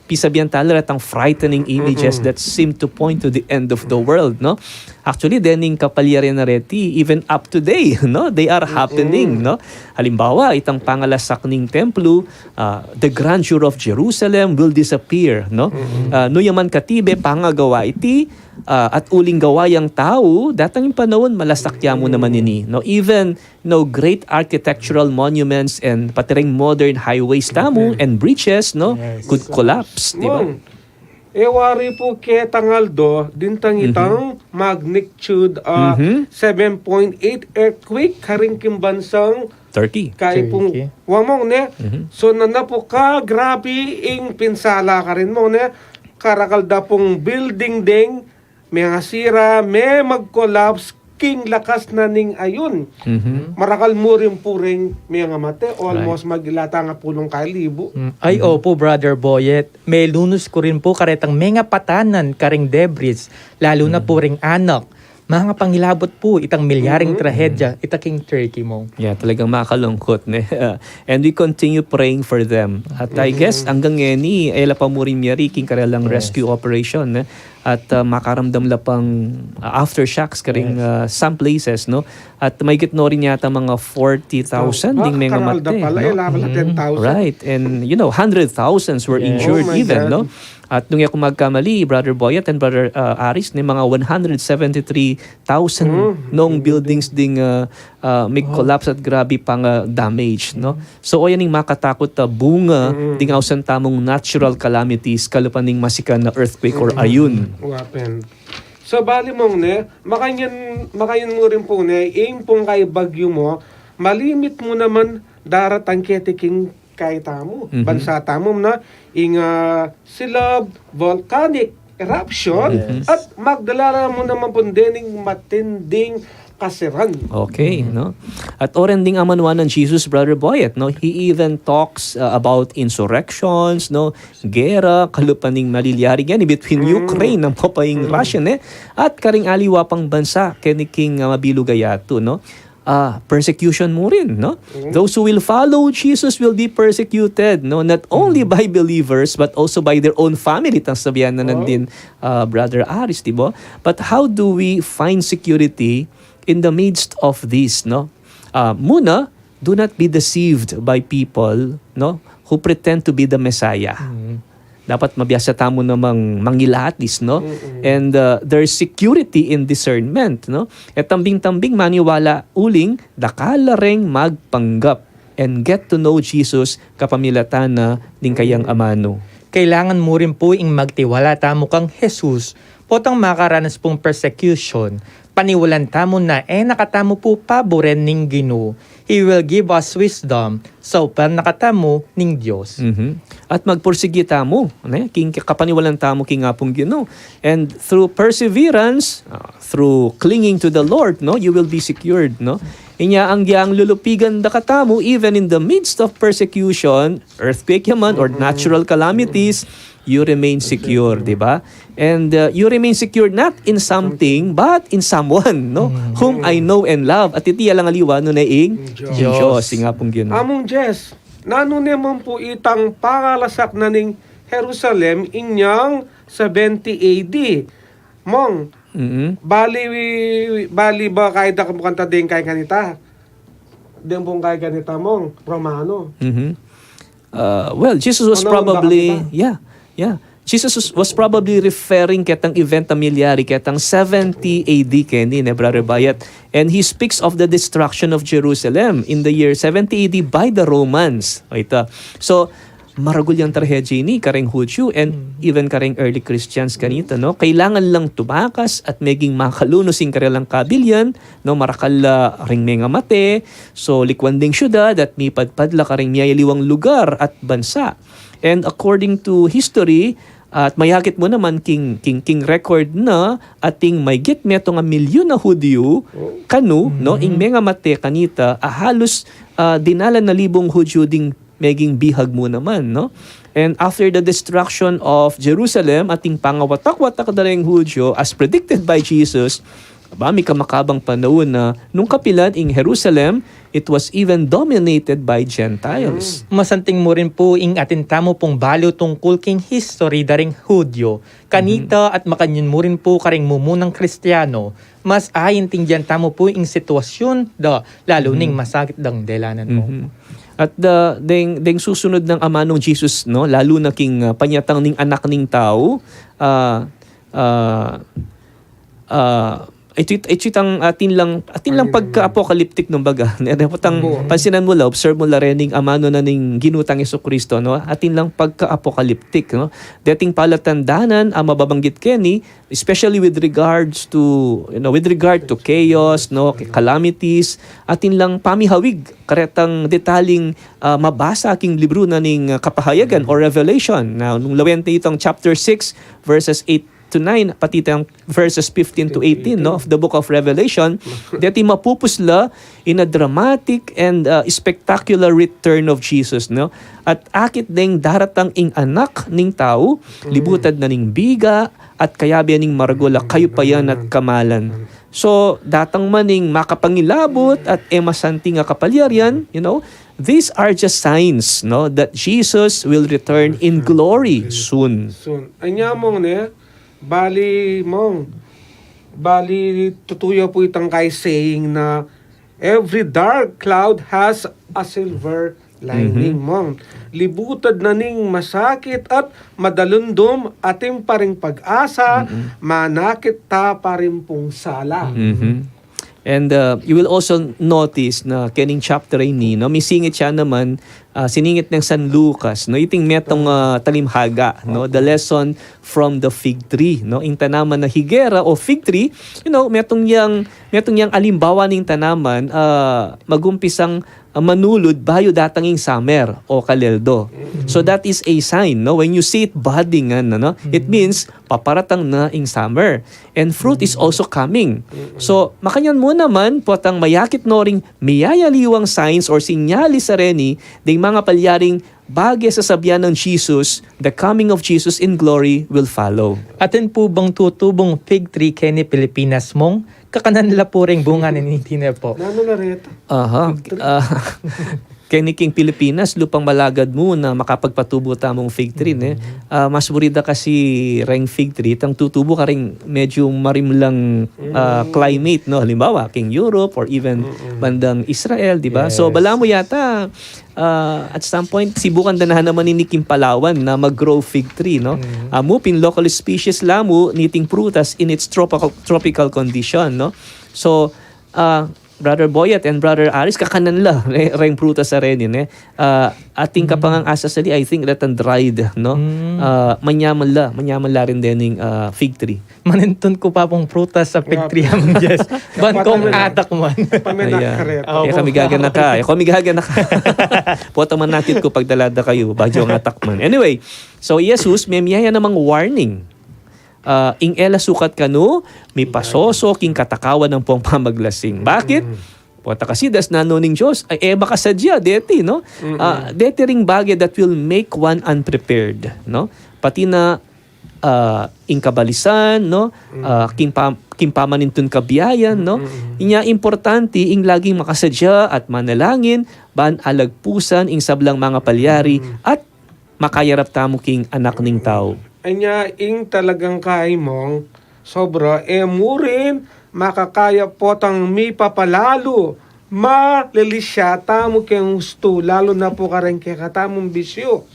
pisabihan tala at ang frightening images that seem to point to the end of the world, no? Actually, dening kapalyarin na reti, even up today, no? They are happening, no? Halimbawa, itang pangalasak ning templo, the grandeur of Jerusalem will disappear, no? No yaman katibe, pangagawa iti, at uling gawayang tao, datang yung panahon, malasakya mo naman ini, no? Even, no, great architectural monuments and patiring modern highways tamo and bridges, no? Could collapse, di ba? Ewari po kay Tangaldo, dintang itang magnitude 7.8 earthquake karing kimbansang Turkey. kay pong wamong ne. So nana po ka grabe ing pinsala ka rin mo ne. Karakalda pong building ding may ngasira, may mag-collapse king lakas na ning ayun. Marakal mo rin po rin may nga mate, almost magilata nga pulong kalibo. Ay, opo, Brother Boyet. May lunus ko rin po karetang mga patanan karing debris, lalo na po ring anak. Mga pangilabot po, itang milyaring trahedya, itaking Turkey mo. Yeah, talagang makalungkot. Ne? And we continue praying for them. At I guess, hanggang ngeni, ay lapamurin miyari, king karelang rescue operation. Ne? At makaramdam la pang aftershocks karing some places, no? At may gitno rin yata mga 40,000 ding mga mate. Pala, No? 10,000. Right. And, 100,000s were injured Oh my even, God. no? At nung ako magkamali, Brother Boyet and Brother Aris, mga 173,000 nung buildings ding may collapse at grabe pang damage, no? So, o yan yung makatakot bunga ding ausan tamong natural calamities, kalupan ning masikan na earthquake or ayun. Wapen. So bali mong ne, makayan mo rin po ne, aim pong kay bagyo mo, malimit mo naman daratang ketiking kay tamo. Bansa tamo na ing silab, volcanic eruption at magdala mo naman po dining matinding kasiran. Okay, no? At oren ding amanuan ng Jesus, Brother Boyet, no? He even talks about insurrections, no? Gera, kalupaning malilyari yan between Ukraine ng papaying Russia, at karing aliwa pang bansa, keniking mabilugayato, no? Persecution mo rin, no? Those who will follow Jesus will be persecuted, no? Not only by believers, but also by their own family. Tang sabihan na nandin, Brother Aris, diba? But how do we find security in the midst of this, no? Muna, do not be deceived by people, no, who pretend to be the Messiah. Dapat mabiyasa tamo namang mangilatis, no? And there's security in discernment, no? At tambing-tambing maniwala uling, dakala ring magpanggap and get to know Jesus kapamilatan na ding kayang amano. Kailangan mo rin po ing magtiwala tamo kang Jesus, potang makaranas pong persecution. Paniwalan tamo na nakatamo po paboren ning Ginoo. He will give us wisdom so pan nakatamo ning Dios. At magpursige tamo, king kapaniwalan tamo king apong Ginoo. And through perseverance, through clinging to the Lord, no, you will be secured, no? Inya ang yang lulupigan da katamu even in the midst of persecution, earthquake yaman or natural calamities, you remain secure, di ba? And you remain secure not in something but in someone, no? Whom I know and love. At iti alang aliwa no na ing Diyos. Nga pong yun. Among Jess, nano naman po itang pangalasak na ning Jerusalem inyang 70 AD. Mong, bali ba kahit ako kanta din kay kanita? Din pong kay kanita mong, Romano. Well, Jesus was Ano, probably, bakit Jesus was probably referring ketang event familiari, ketang 70 AD Kenny, Brother Bayat. And he speaks of the destruction of Jerusalem in the year 70 AD by the Romans. Ito. So, maragul yung trahedya ni kareng Hudyo and even kareng early Christians kanita, no? Kailangan lang tumakas at maging makalunosing karelang kabilyan, no? Marakal ring mga mate, so likwanding syudad at may padpadla kareng miyayaliwang lugar at bansa. And according to history, at mayakit mo naman king record na ating may git meto nga milyon na Hudyo kanu, no? Ing mga mate kanita, halos dinala na libong Hudyo ding maging bihag mo naman, no? And after the destruction of Jerusalem, ating pangawatak-watak na rin Hudyo, as predicted by Jesus, may kamakabang panahon na nung kapilan in Jerusalem, it was even dominated by Gentiles. Masanting mo rin po ing atintamo pong baliw tungkol king history daring Hudyo. Kanita at makanyon mo rin po karing mumunang Kristiyano, mas ayin tingyan tamo po ing sitwasyon lalo ning masakit dang delanan mo. At deng susunod ng ama nung Jesus, no, lalo na king panyatang ning anak ning tao, itang atin lang pagka-apocalyptic nung baga. Nepotang pansinan mo la, observe mo la rening amano na ning ginutang Jesucristo, no? Atin lang pagka-apocalyptic, no? Dating palatandanan ang mababanggit keni, especially with regard to chaos, no, calamities, atin lang pamihawig karetang detaling mabasa aking libro na ning kapahayagan or Revelation. Now, nung lawente itong chapter 6 verses 8 to 9, pati itong verses 15 to 18 no, of the book of Revelation, dati mapupusla in a dramatic and spectacular return of Jesus. No? At akit ding daratang ing anak ning tao, libutad na ning biga, at kayabi ning maragula, kayo pa yan at kamalan. So, datang maning makapangilabot at emasanti nga kapalyaryan, these are just signs, no, that Jesus will return in glory soon. Anya mong bali tutuyo po itang kay saying na every dark cloud has a silver lining mong. Libutad na ning masakit at madalundom ating paring pag-asa, manakit ta paring pong sala. And you will also notice na kening chapter ni, no, misingit siya naman siningit ng San Lucas, no, iting metong talimhaga, no, the lesson from the fig tree, no, ing tanaman na higera o fig tree, metong yang alimbawa ning tanaman magumpisang manulod bayo datanging summer o kaleldo. So that is a sign, no, when you see it budding, no, it means paparatang na ing summer and fruit is also coming. So makanyan mo naman potang mayakit no ring miyayaliwang signs or sinyalis sa reni ding mga palyaring bagay sa sabyan ng Jesus, the coming of Jesus in glory will follow. Atin po bang tutubong fig tree kay ni Pilipinas mong? Kakananla po ring bunga ni Nintine po. Nano na rito? Keniking Pilipinas, lupang malagad mo na makapagpatubo tamong fig tree. Mas burida kasi ring fig tree, tang tutubo ka rin medyo marimlang climate, no? Halimbawa, king Europe or even bandang Israel, di ba? So, bala mo yata, at some point, sibukan danahan naman ni Kim Palawan na mag-grow fig tree, no? Mupin local species lamu, niting prutas in its tropical condition, no? So, Brother Boyet and Brother Aris, kakanan la, reng prutas sa rin yun, ating kapangang asa sali, I think that dried, no? Manyaman la rin din yung fig tree. Manintun ko pa pong prutas sa fig tree among Diyos. Ban kong atak man. Pamenak ka rito. Kami gagana ka. Poto man natin ko pagdalada kayo, badyo ang atak man. Anyway, so Jesus, may miyaya namang warning. Ing ela sukat kanu, may pasoso king katakawan ng pong pamaglasing. Bakit? Pota kasidas nano ning Diyos, ay eba kasadya, deti, no? Deti ring bagay that will make one unprepared, no? Pati na ingkabalisan, no? Kimpamanintun kabiyayan, no? Inya importante ing laging makasadya at manalangin, ban alagpusan ing sablang mga palyari at makayarap tamo king anak ning tao. Anya, ing talagang kay mong sobra, mo rin makakaya potang may papalalo. Malilisya tamo keng gusto, lalo na po ka rin kaya katamong bisyo.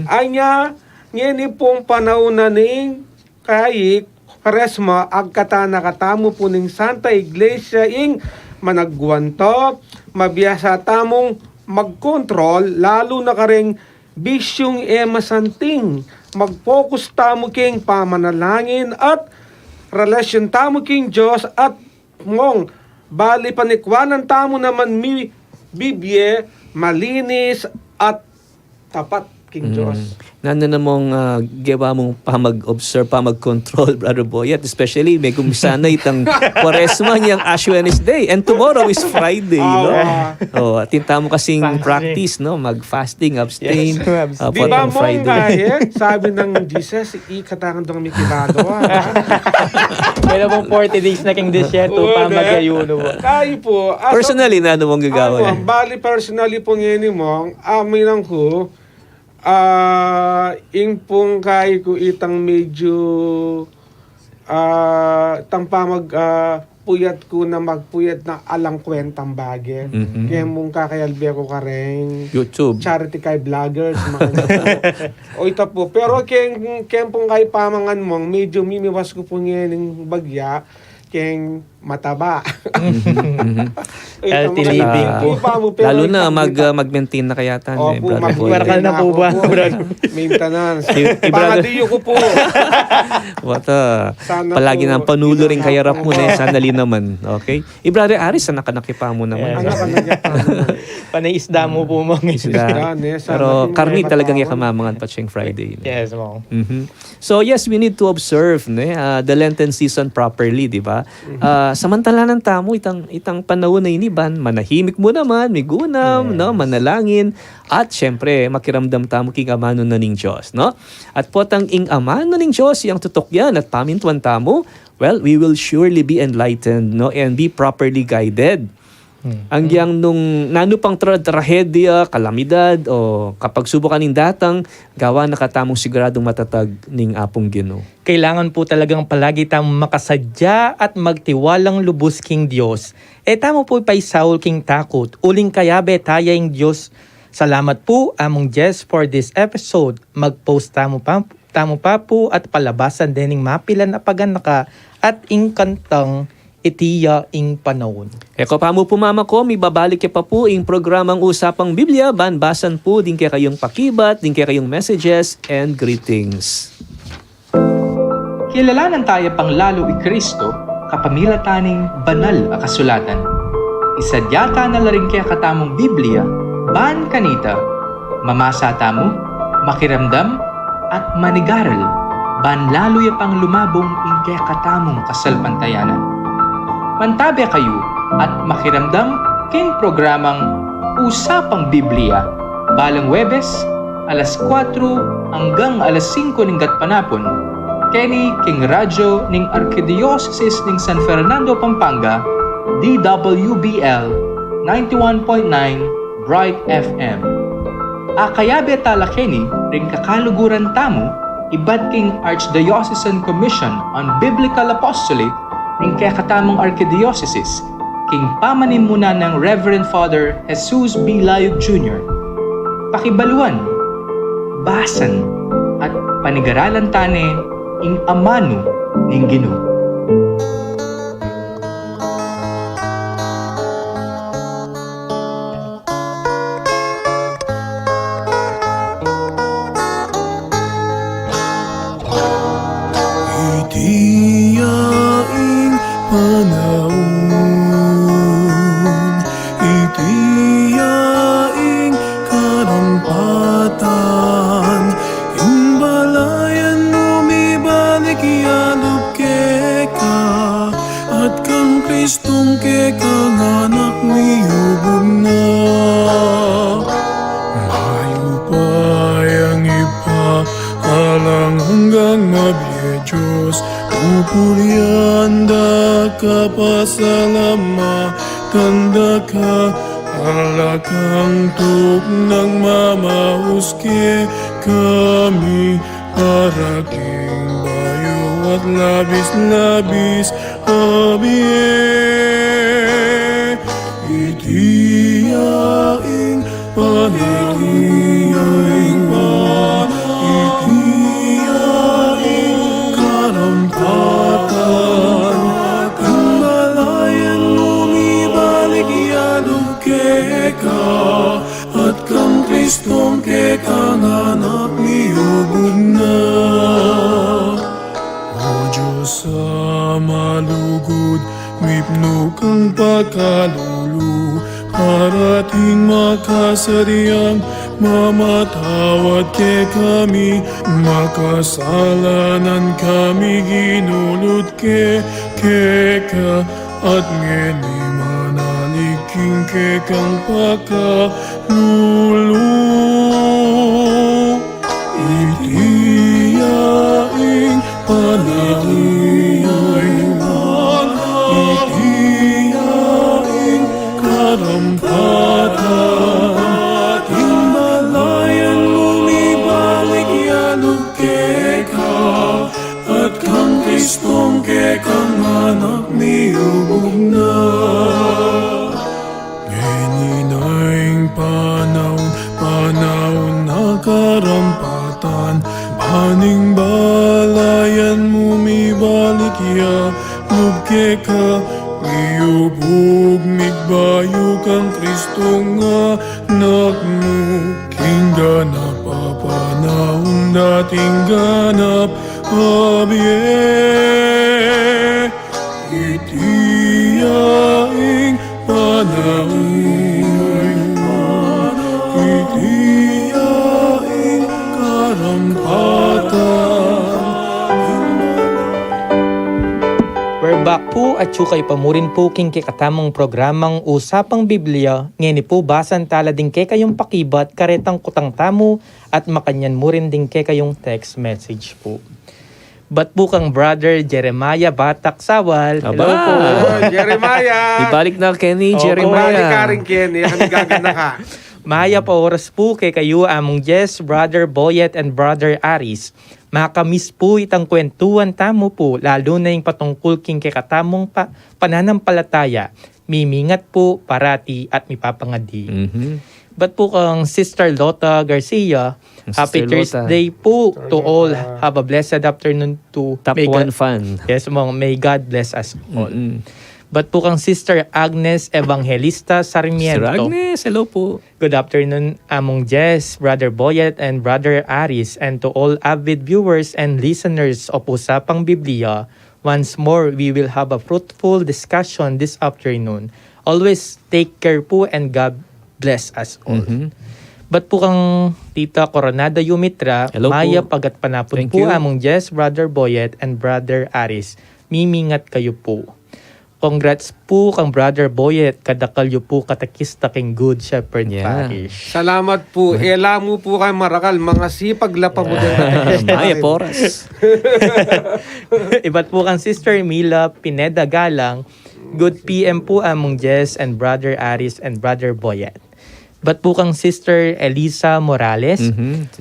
Anya, ngayon pong panahon na ning kayik, resma, agkatana katamo po ning Santa Iglesia ing managwanto, mabiyasa tamong mag-control, lalo na ka rin bisyong masanting. Mag-focus tamo king pamanalangin at relasyon tamo king Diyos at mong bali panikwanan tamo naman mi Bibye malinis at tapat king Diyos. Nano na mong gawa mong pamag-observe, pamag-control, Brother Boyet. Especially, may gumisana itang Kwaresma niyang Ash Wednesday. And tomorrow is Friday, no? Tinta mo kasing practice, no? Mag-fasting, abstain. Di ba mong kahit, sabi ng Jesus, ikatangan doon kami kibado. Meron pong 40 days na king desierto pa mag-ayuno mo. Kayo po. Personally, nano mong gagawa? Bali, personally po ngayon mong, amin lang ko, ing pong kay ko itang medyo tang pamag puyat ko na magpuyat na alang kwentang bagay. Kaya mong kakayalbe ko ka rin YouTube. charity kay vloggers mga o ito po. Pero kaya pong kay pamangan mong medyo mimiwas ko po ngayon ng bagya keng mataba. Healthy living po. Lalo na mag-maintain na kaya tan, Brother Boy. Marakal na po ba, brother? Maintenance. Brother- Pangadiyo ko po. Wata. Sana Palagi po, ng panulo rin kaya rap mo na ginagawa. sanali naman. Okay? Brother Aris, sana nakipa mo naman. Anak ka na Panay isda mo po mga Isda. Pero karni talagang yakamamangan pa siyang Friday. Yes, mo. So yes, we need to observe the Lenten season properly, di ba? Samantala ng tamo, itang panahon na iniban, manahimik mo naman, may gunam, no? Manalangin, at syempre, makiramdam tamo king amano na ning Diyos, no? At potang ing amano ning Diyos, yung tutok yan, at pamintuan tamo, well, we will surely be enlightened, no? And be properly guided. Ang yang nung nano pang trahedya, kalamidad, o kapag subukan ng datang, gawa nakatamong siguradong matatag ning apong Ginoo. Kailangan po talagang palagi tamong makasadya at magtiwalang lubos king Diyos. Tamo po pa'y Saul king takot, uling kayabe tayang Diyos. Salamat po among Jess for this episode. Mag-post tamo pa po at palabasan dining mapilan na paganaka at ingkantang itiya ing panahon. Eko pa mo pumama ko, may babalik pa po yung programang Usapang Biblia, banbasan po din kaya kayong pakibat, din kaya kayong messages and greetings. Kilalanan tayo pang lalo i Kristo, kapamilataning banal a kasulatan. Isadyata na laring kaya katamong Biblia, ban kanita, mamasa tamo, makiramdam, at manigaral, ban lalo ya pang lumabong in kaya katamong kasalpantayanan. Mantabi kayo at makiramdam king programang Usapang Biblia, balang Webes, alas 4 hanggang alas 5 ng gatpanapon, Kenny king radyo ning Arkidiocese ning San Fernando, Pampanga, DWBL 91.9 Bright FM. Akayabe tala Kenny ring kakaluguran tamo, ibad king Archdiocesan Commission on Biblical Apostolate ning kaya katamong Arkidiocese, king pamanin muna ng Reverend Father Jesus B. Layog Jr. Pakibaluan, basan, at panigaralan tane ing amano ning Ginoo. Itiyaing panahon, itiyaing karampatan, imbalayan mo mi balik yalupke. Diyos, pupurianda ka pasalamatan da ka, alakang tuk ng mamahuske kami, paraking bayo at labis-labis abie. Itiyaing panitiyaing itiyaing karampatan, kung malayan lumibalik yadog keka, at kang Kristong kekang anak niyubog na. O Diyos sa malugod, mipno kang pagkalulu, parating makasadyang mamatawad ke kami, makasalanan kami ginulot ke ka, at ngeni manaliking ke kang pagkalulu. Itiyaing panahon, itiyaing karampatan, himbalayan lumibalik yalog keka, at kang Kristong kekang anak niyubog na. Ganinaing panahon na karampatan, baning balayan mumibalik ya lubke ka, iyubog migbayo kang Kristong anak mo, king ganap papanahon dating ganap abie. Itiyaing panahon, itiyaing karampatan. We're back po at kayo pamurin po king kikatamang programang Usapang Biblia. Ngayon po basan tala din ke kayong pakibat, karetang kutang tamo at makanyan mo rin din ke kayong text message po. Ba't po kang brother Jeremiah Batak Sawal? Hello Aba! po. Oh, Jeremiah! Ibalik na Kenny, Bumalik ka Jeremiah. rin, Kenny. Kami gaganda ka. Maya pa oras po kay kayo among Jess, Brother Boyet and Brother Aris. Makamiss po itang kwentuhan tamo po, lalo na yung patungkol king kay katamong pananampalataya. Mimingat po, parati at mipapangadi. Ba't po kang Sister Lota Garcia? Happy Sister Lota. Thursday po to all. Have a blessed afternoon to Top may 1 fan. Yes, may God bless us all. Mm-mm. Ba't po kang Sister Agnes Evangelista Sarmiento? Sir Agnes, hello po. Good afternoon, among Jess, Brother Boyet, and Brother Aris, and to all avid viewers and listeners of Usapang Biblia. Once more, we will have a fruitful discussion this afternoon. Always take care po and God bless us all. Ba't po kang Tita Coronada Yumitra, Hello Maya po. Pagat Panapon Thank po, you. among Jess, Brother Boyet, and Brother Aris. Mimingat kayo po. Congrats po kang Brother Boyet, kadakalyo po katakista king Good Shepherd Yeah. Parish. Salamat po. Ela mo po kayo marakal. Mga sipag lapa mo din. Maya Poras. Iba't po kang Sister Mila Pineda Galang. Good PM po among Jess and Brother Aris and Brother Boyet. Ba't po kang Sister Elisa Morales?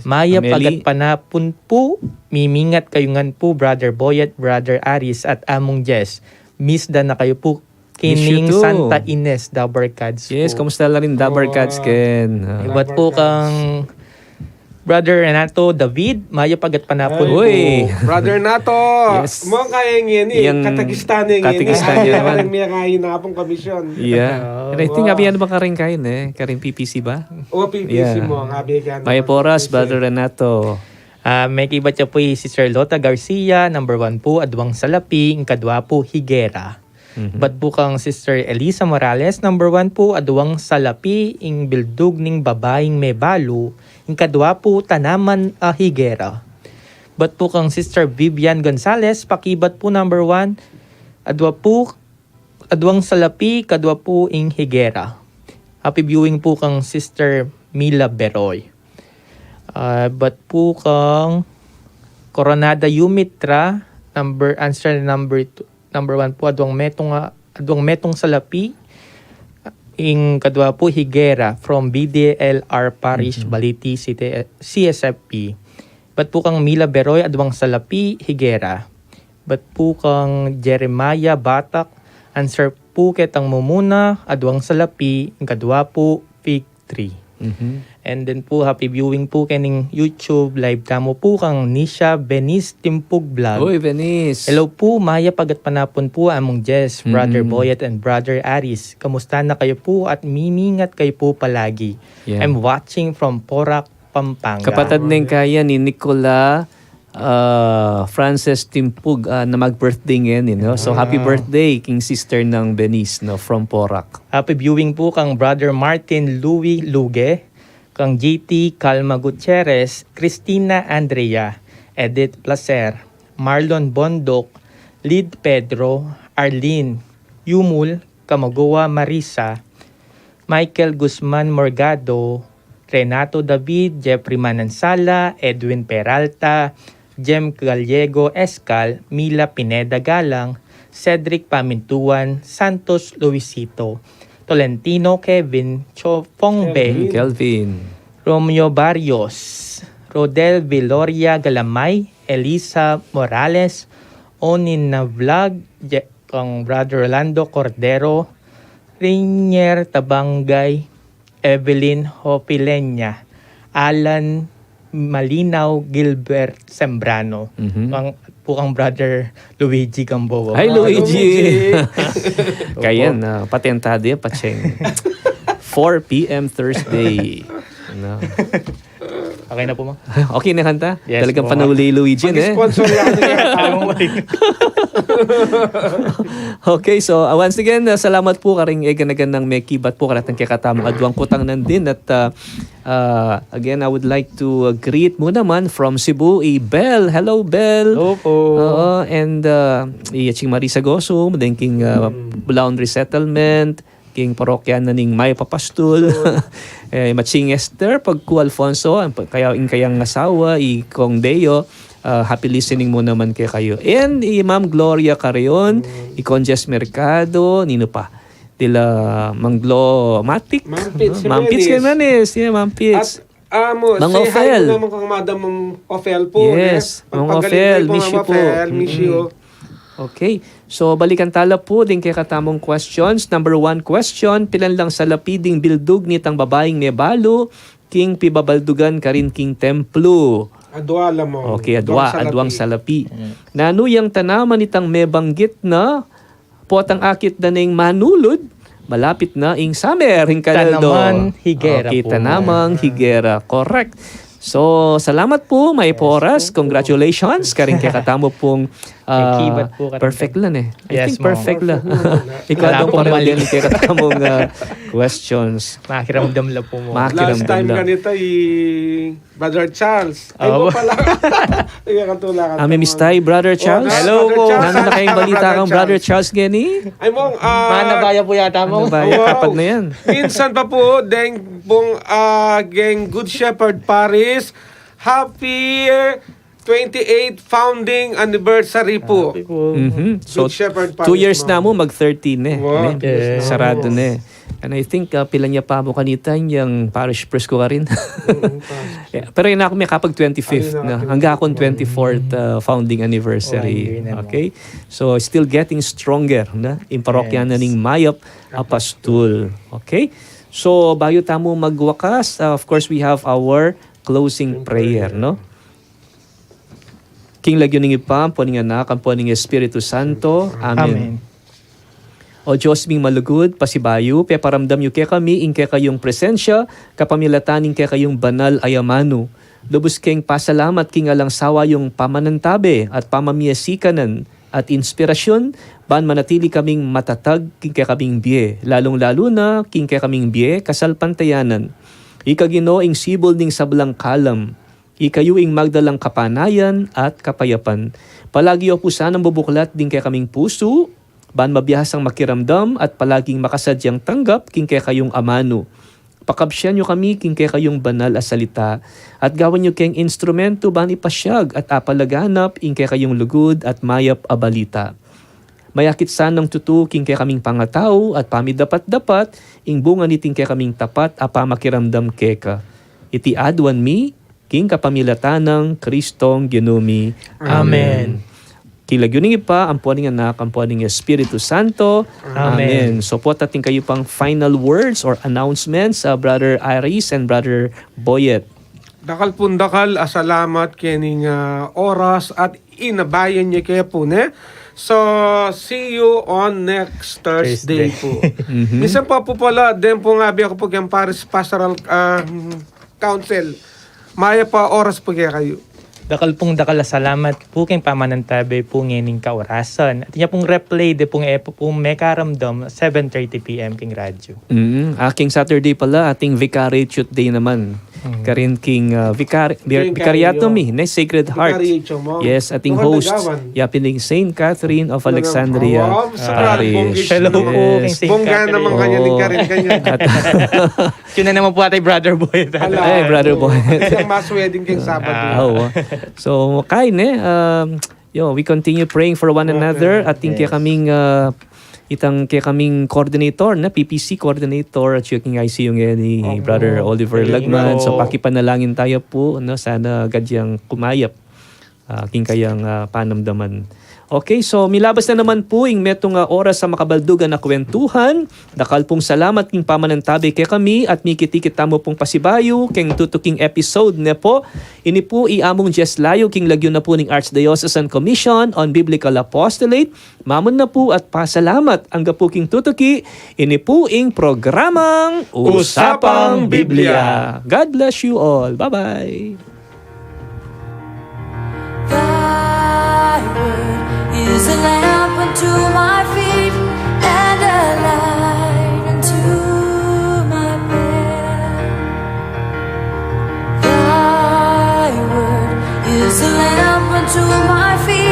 Maya Ameli. Pagat Panapon po. Mimingat kayo ngan po Brother Boyet, Brother Aris at among Jess. Miss da na kayo po kining Miss you too. Santa Ines Dabarkads Yes, po. kamusta lang rin Dabar Cats, Ken? Iba't po kang Brother Renato David, Maya Pagat Panapon po. Uy! Brother Nato. Yes. Mo kaya ngayon eh. Yang Katakistan eh. Katakistan niya naman. May kain na apong komisyon. Yeah. And I think abi ano ba karing kain karing PPC ba? O PPC Yeah. mo. Ngabi ka. Maya Poras, Brother Renato. May kibat siya po si Sir Lota Garcia, number 1 po, Adwang Salapi, ikadwa po, Higuera. Ba't po kang Sister Elisa Morales, number 1 po, Adwang Salapi, ing bildug ning babaeng may balo, ikadwa po, Tanaman Higuera. Ba't po kang Sister Vivian Gonzales, pakibat po number 1, Adwang Salapi, kadwa po, ing Higuera. Happy viewing po kang Sister Mila Beroy. Ba't po kang Coronada Yumitra, Number 1 po, adwang metong salapi. Ing kadwa po, Higuera from BDLR Parish, Baliti City, CSFP. Bat po kang Mila Beroy, adwang salapi, Higuera. Bat po kang Jeremiah Batak, answer po ketang mumuna, adwang salapi, ing kadwa po, Fig 3. And then po, happy viewing po kaning YouTube live tamo po kang Nisha Benice Timpug Vlog. Uy, Venice. Hello po, Maya pagat panapon po among Jess, Brother Boyet and Brother Aris. Kamusta na kayo po at mimingat kayo po palagi. Yeah. I'm watching from Porac, Pampanga. Kapatid ng kaya ni Nicola Frances Timpug na mag-birthday ngayon. No? So, happy birthday, king sister ng Benice no, from Porac. Happy viewing po kang Brother Martin Louis Luge, kang JT Calma Gutierrez, Christina Andrea, Edith Placer, Marlon Bondok, Lid Pedro, Arlene Yumul, Kamagawa Marisa, Michael Guzman Morgado, Renato David, Jeffrey Manansala, Edwin Peralta, Jem Gallego Escal, Mila Pineda Galang, Cedric Pamintuan, Santos Luisito, Tolentino Kevin, Chofongbe, Kelvin. Romeo Barrios, Rodel Viloria Galamay, Elisa Morales, Onin na Vlog, kang Brother Rolando Cordero, Rainier Tabangay, Evelyn Hopilenya, Alan Malinaw Gilbert Sembrano, kang Brother Luigi Gamboa. Hi, Luigi! Kaya na, patentado yan, Pacheng. 4 p.m. Thursday. No. Okay na po, ma? Okay na kanta? Yes, Talagang po, panuli Luigi, eh. Mag-sponsor lang Okay, so once again, salamat po karing eganagan ng Meki, bat po karatang kakatamang adwang kutang nandin. At again, I would like to greet mo naman from Cebu, Bell. Hello, Bell. Hello po. And Ching Marisa Goso, madengking Bulaon Resettlement, king parokya na ning May Papastul. Maching Esther, pagku Alfonso, kayang asawa, Kong Deo. Happy listening mo naman kayo. And Ma'am Gloria Carrion, Conjes Mercado, nino pa? Tila Manglo Matic. Ma'am Pits Jimenez. Yeah, Ma'am Pits. At Mang say hi Ophel. po naman kang Madam Ophel po. Yes, Mang Ophel, miss you po. Miss you. Okay. So, balikan tala po din kay katamong questions. Number 1 question, pilan lang sa lapiding bildug nitang babaeng nebalo, king pibabaldugan karin king templo. Adwa lang mo. Okay, adwang salapi. Nanuyang tanaman itang may banggit na potang akit na ning manulod, malapit na ing summer, ing kalaldo. Tanaman Higuera okay, po. Tanamang Higuera. Correct. So, salamat po, may poras. Congratulations. Karing katamo pong Kibat po karing perfect lang eh. I Yes, think perfect lang. Ikaw Wala daw pong pareho mali. din katamong questions. Makiramdam lang po mo. Last Makiramdam time lang. ganito, Brother Charles. Ay, Oh. po pala. Ay, katulad. May mistay, Brother Charles. Hello po. Nano na kayong balita kang Brother Charles Geni? Ay, mong, Manabaya po yata mo. Ano ba? Wow. Kapag na yan. minsan pa po, deng pong geng Good Shepherd Paris, happy 28th founding anniversary po. So, Good Shepherd 2 years na mo, mag-13 eh. Wow. Ne? Sarado na eh. And I think pila niya pa mo kanita yung parish priest ko ka rin. Yeah, pero yun ako may kapag 25th na. Hanggang akong 24th founding anniversary. Okay? So, still getting stronger na. Yung parokya na ning Mayop Apastol. Okay? So, bago tamo magwakas, of course, we have our closing prayer, no? King lagyo ning ipam, po ning anak, ang po ning Espiritu Santo. Amen. O Diyos ming malugod, pasibayo, peparamdam yu kaya kami, in kaya kayong presensya, kapamilatanin kaya kayong banal ayamano. Lubos keng pasalamat king alang sawa yung pamanantabe at pamamiyasikanan at inspirasyon, ban manatili kaming matatag king kaya kaming biye, lalong-lalo na king kaya kaming biye, kasalpantayanan. Ikagino ing sibol ning sablang kalam, ikayo ing magdalang kapanayan at kapayapan. Palagi o pusan ang bubuklat din kaya kaming puso, ban mabiyahasang makiramdam at palaging makasadyang tanggap king kaya kayong amano. Pakabsyan nyo kami king kay kayong banal a salita at gawan nyo kayong instrumento bani pasyag at apalaganap ing kay kayong lugod at mayap a balita. Mayakit sanang tutu king kay kaming pangataw at pamidapat-dapat ing bunga niting kay kaming tapat a pamakiramdam keka. Iti adwan mi king kapamilatanang Kristong Ginumi. Amen. Kilagyuning ipa, ang puwaning anak, ang puwaning Espiritu Santo. Amen. So po tating kayo pang final words or announcements, Brother Iris and Brother Boyet. Dakal pun dakal, salamat kening oras at inabayan niya kaya po ne. So, see you on next Thursday po. Minsan pa po pala, din po nga ako po yung Paris Pastoral Council. Maya pa oras po kaya kayo. Dakal salamat po kayong pamanantabi po ngayon kaorasan. At niya pong replay de pong epo pong Mekaramdam 7:30 p.m. king radyo. Aking Saturday pala, ating Vicariate Day naman. Karin king Vicariato mi, na Sacred Heart. Vicariate mo. Yes, ating Doon host, nagawan. yapining Saint Catherine of Alexandria Wow, sa Parish. Hello po kay Yes. Saint Bongga Catherine. naman kanya ni Karin kanya. Yun na naman po atay Brother Boy. Ay, Brother Boy. Siyang mass wedding kayong Sabado. Oo. So, kain we continue praying for one another at kaya kaming kaya kaming coordinator na PPC coordinator at yung ICU ngayon ni Brother Oliver Lagman. So pakipanalangin tayo po, no, sana gadyang kumayap king kayang panamdaman. Okay, so milabas na naman po yung metong oras sa makabaldugan na kwentuhan. Dakal pong salamat king pamanantabi kay kami at mikiti-kita mo pong pasibayo king tutuking episode na po. Ini po iamong Jess Layo king lagyo na po ng Archdiocesan Commission on Biblical Apostolate. Mamon na po at pasalamat ang gapuking tutuki. Ini po ing programang Usapang Biblia. God bless you all. Bye-bye. Thy word is a lamp unto my feet and a light unto my path. Thy word is a lamp unto my feet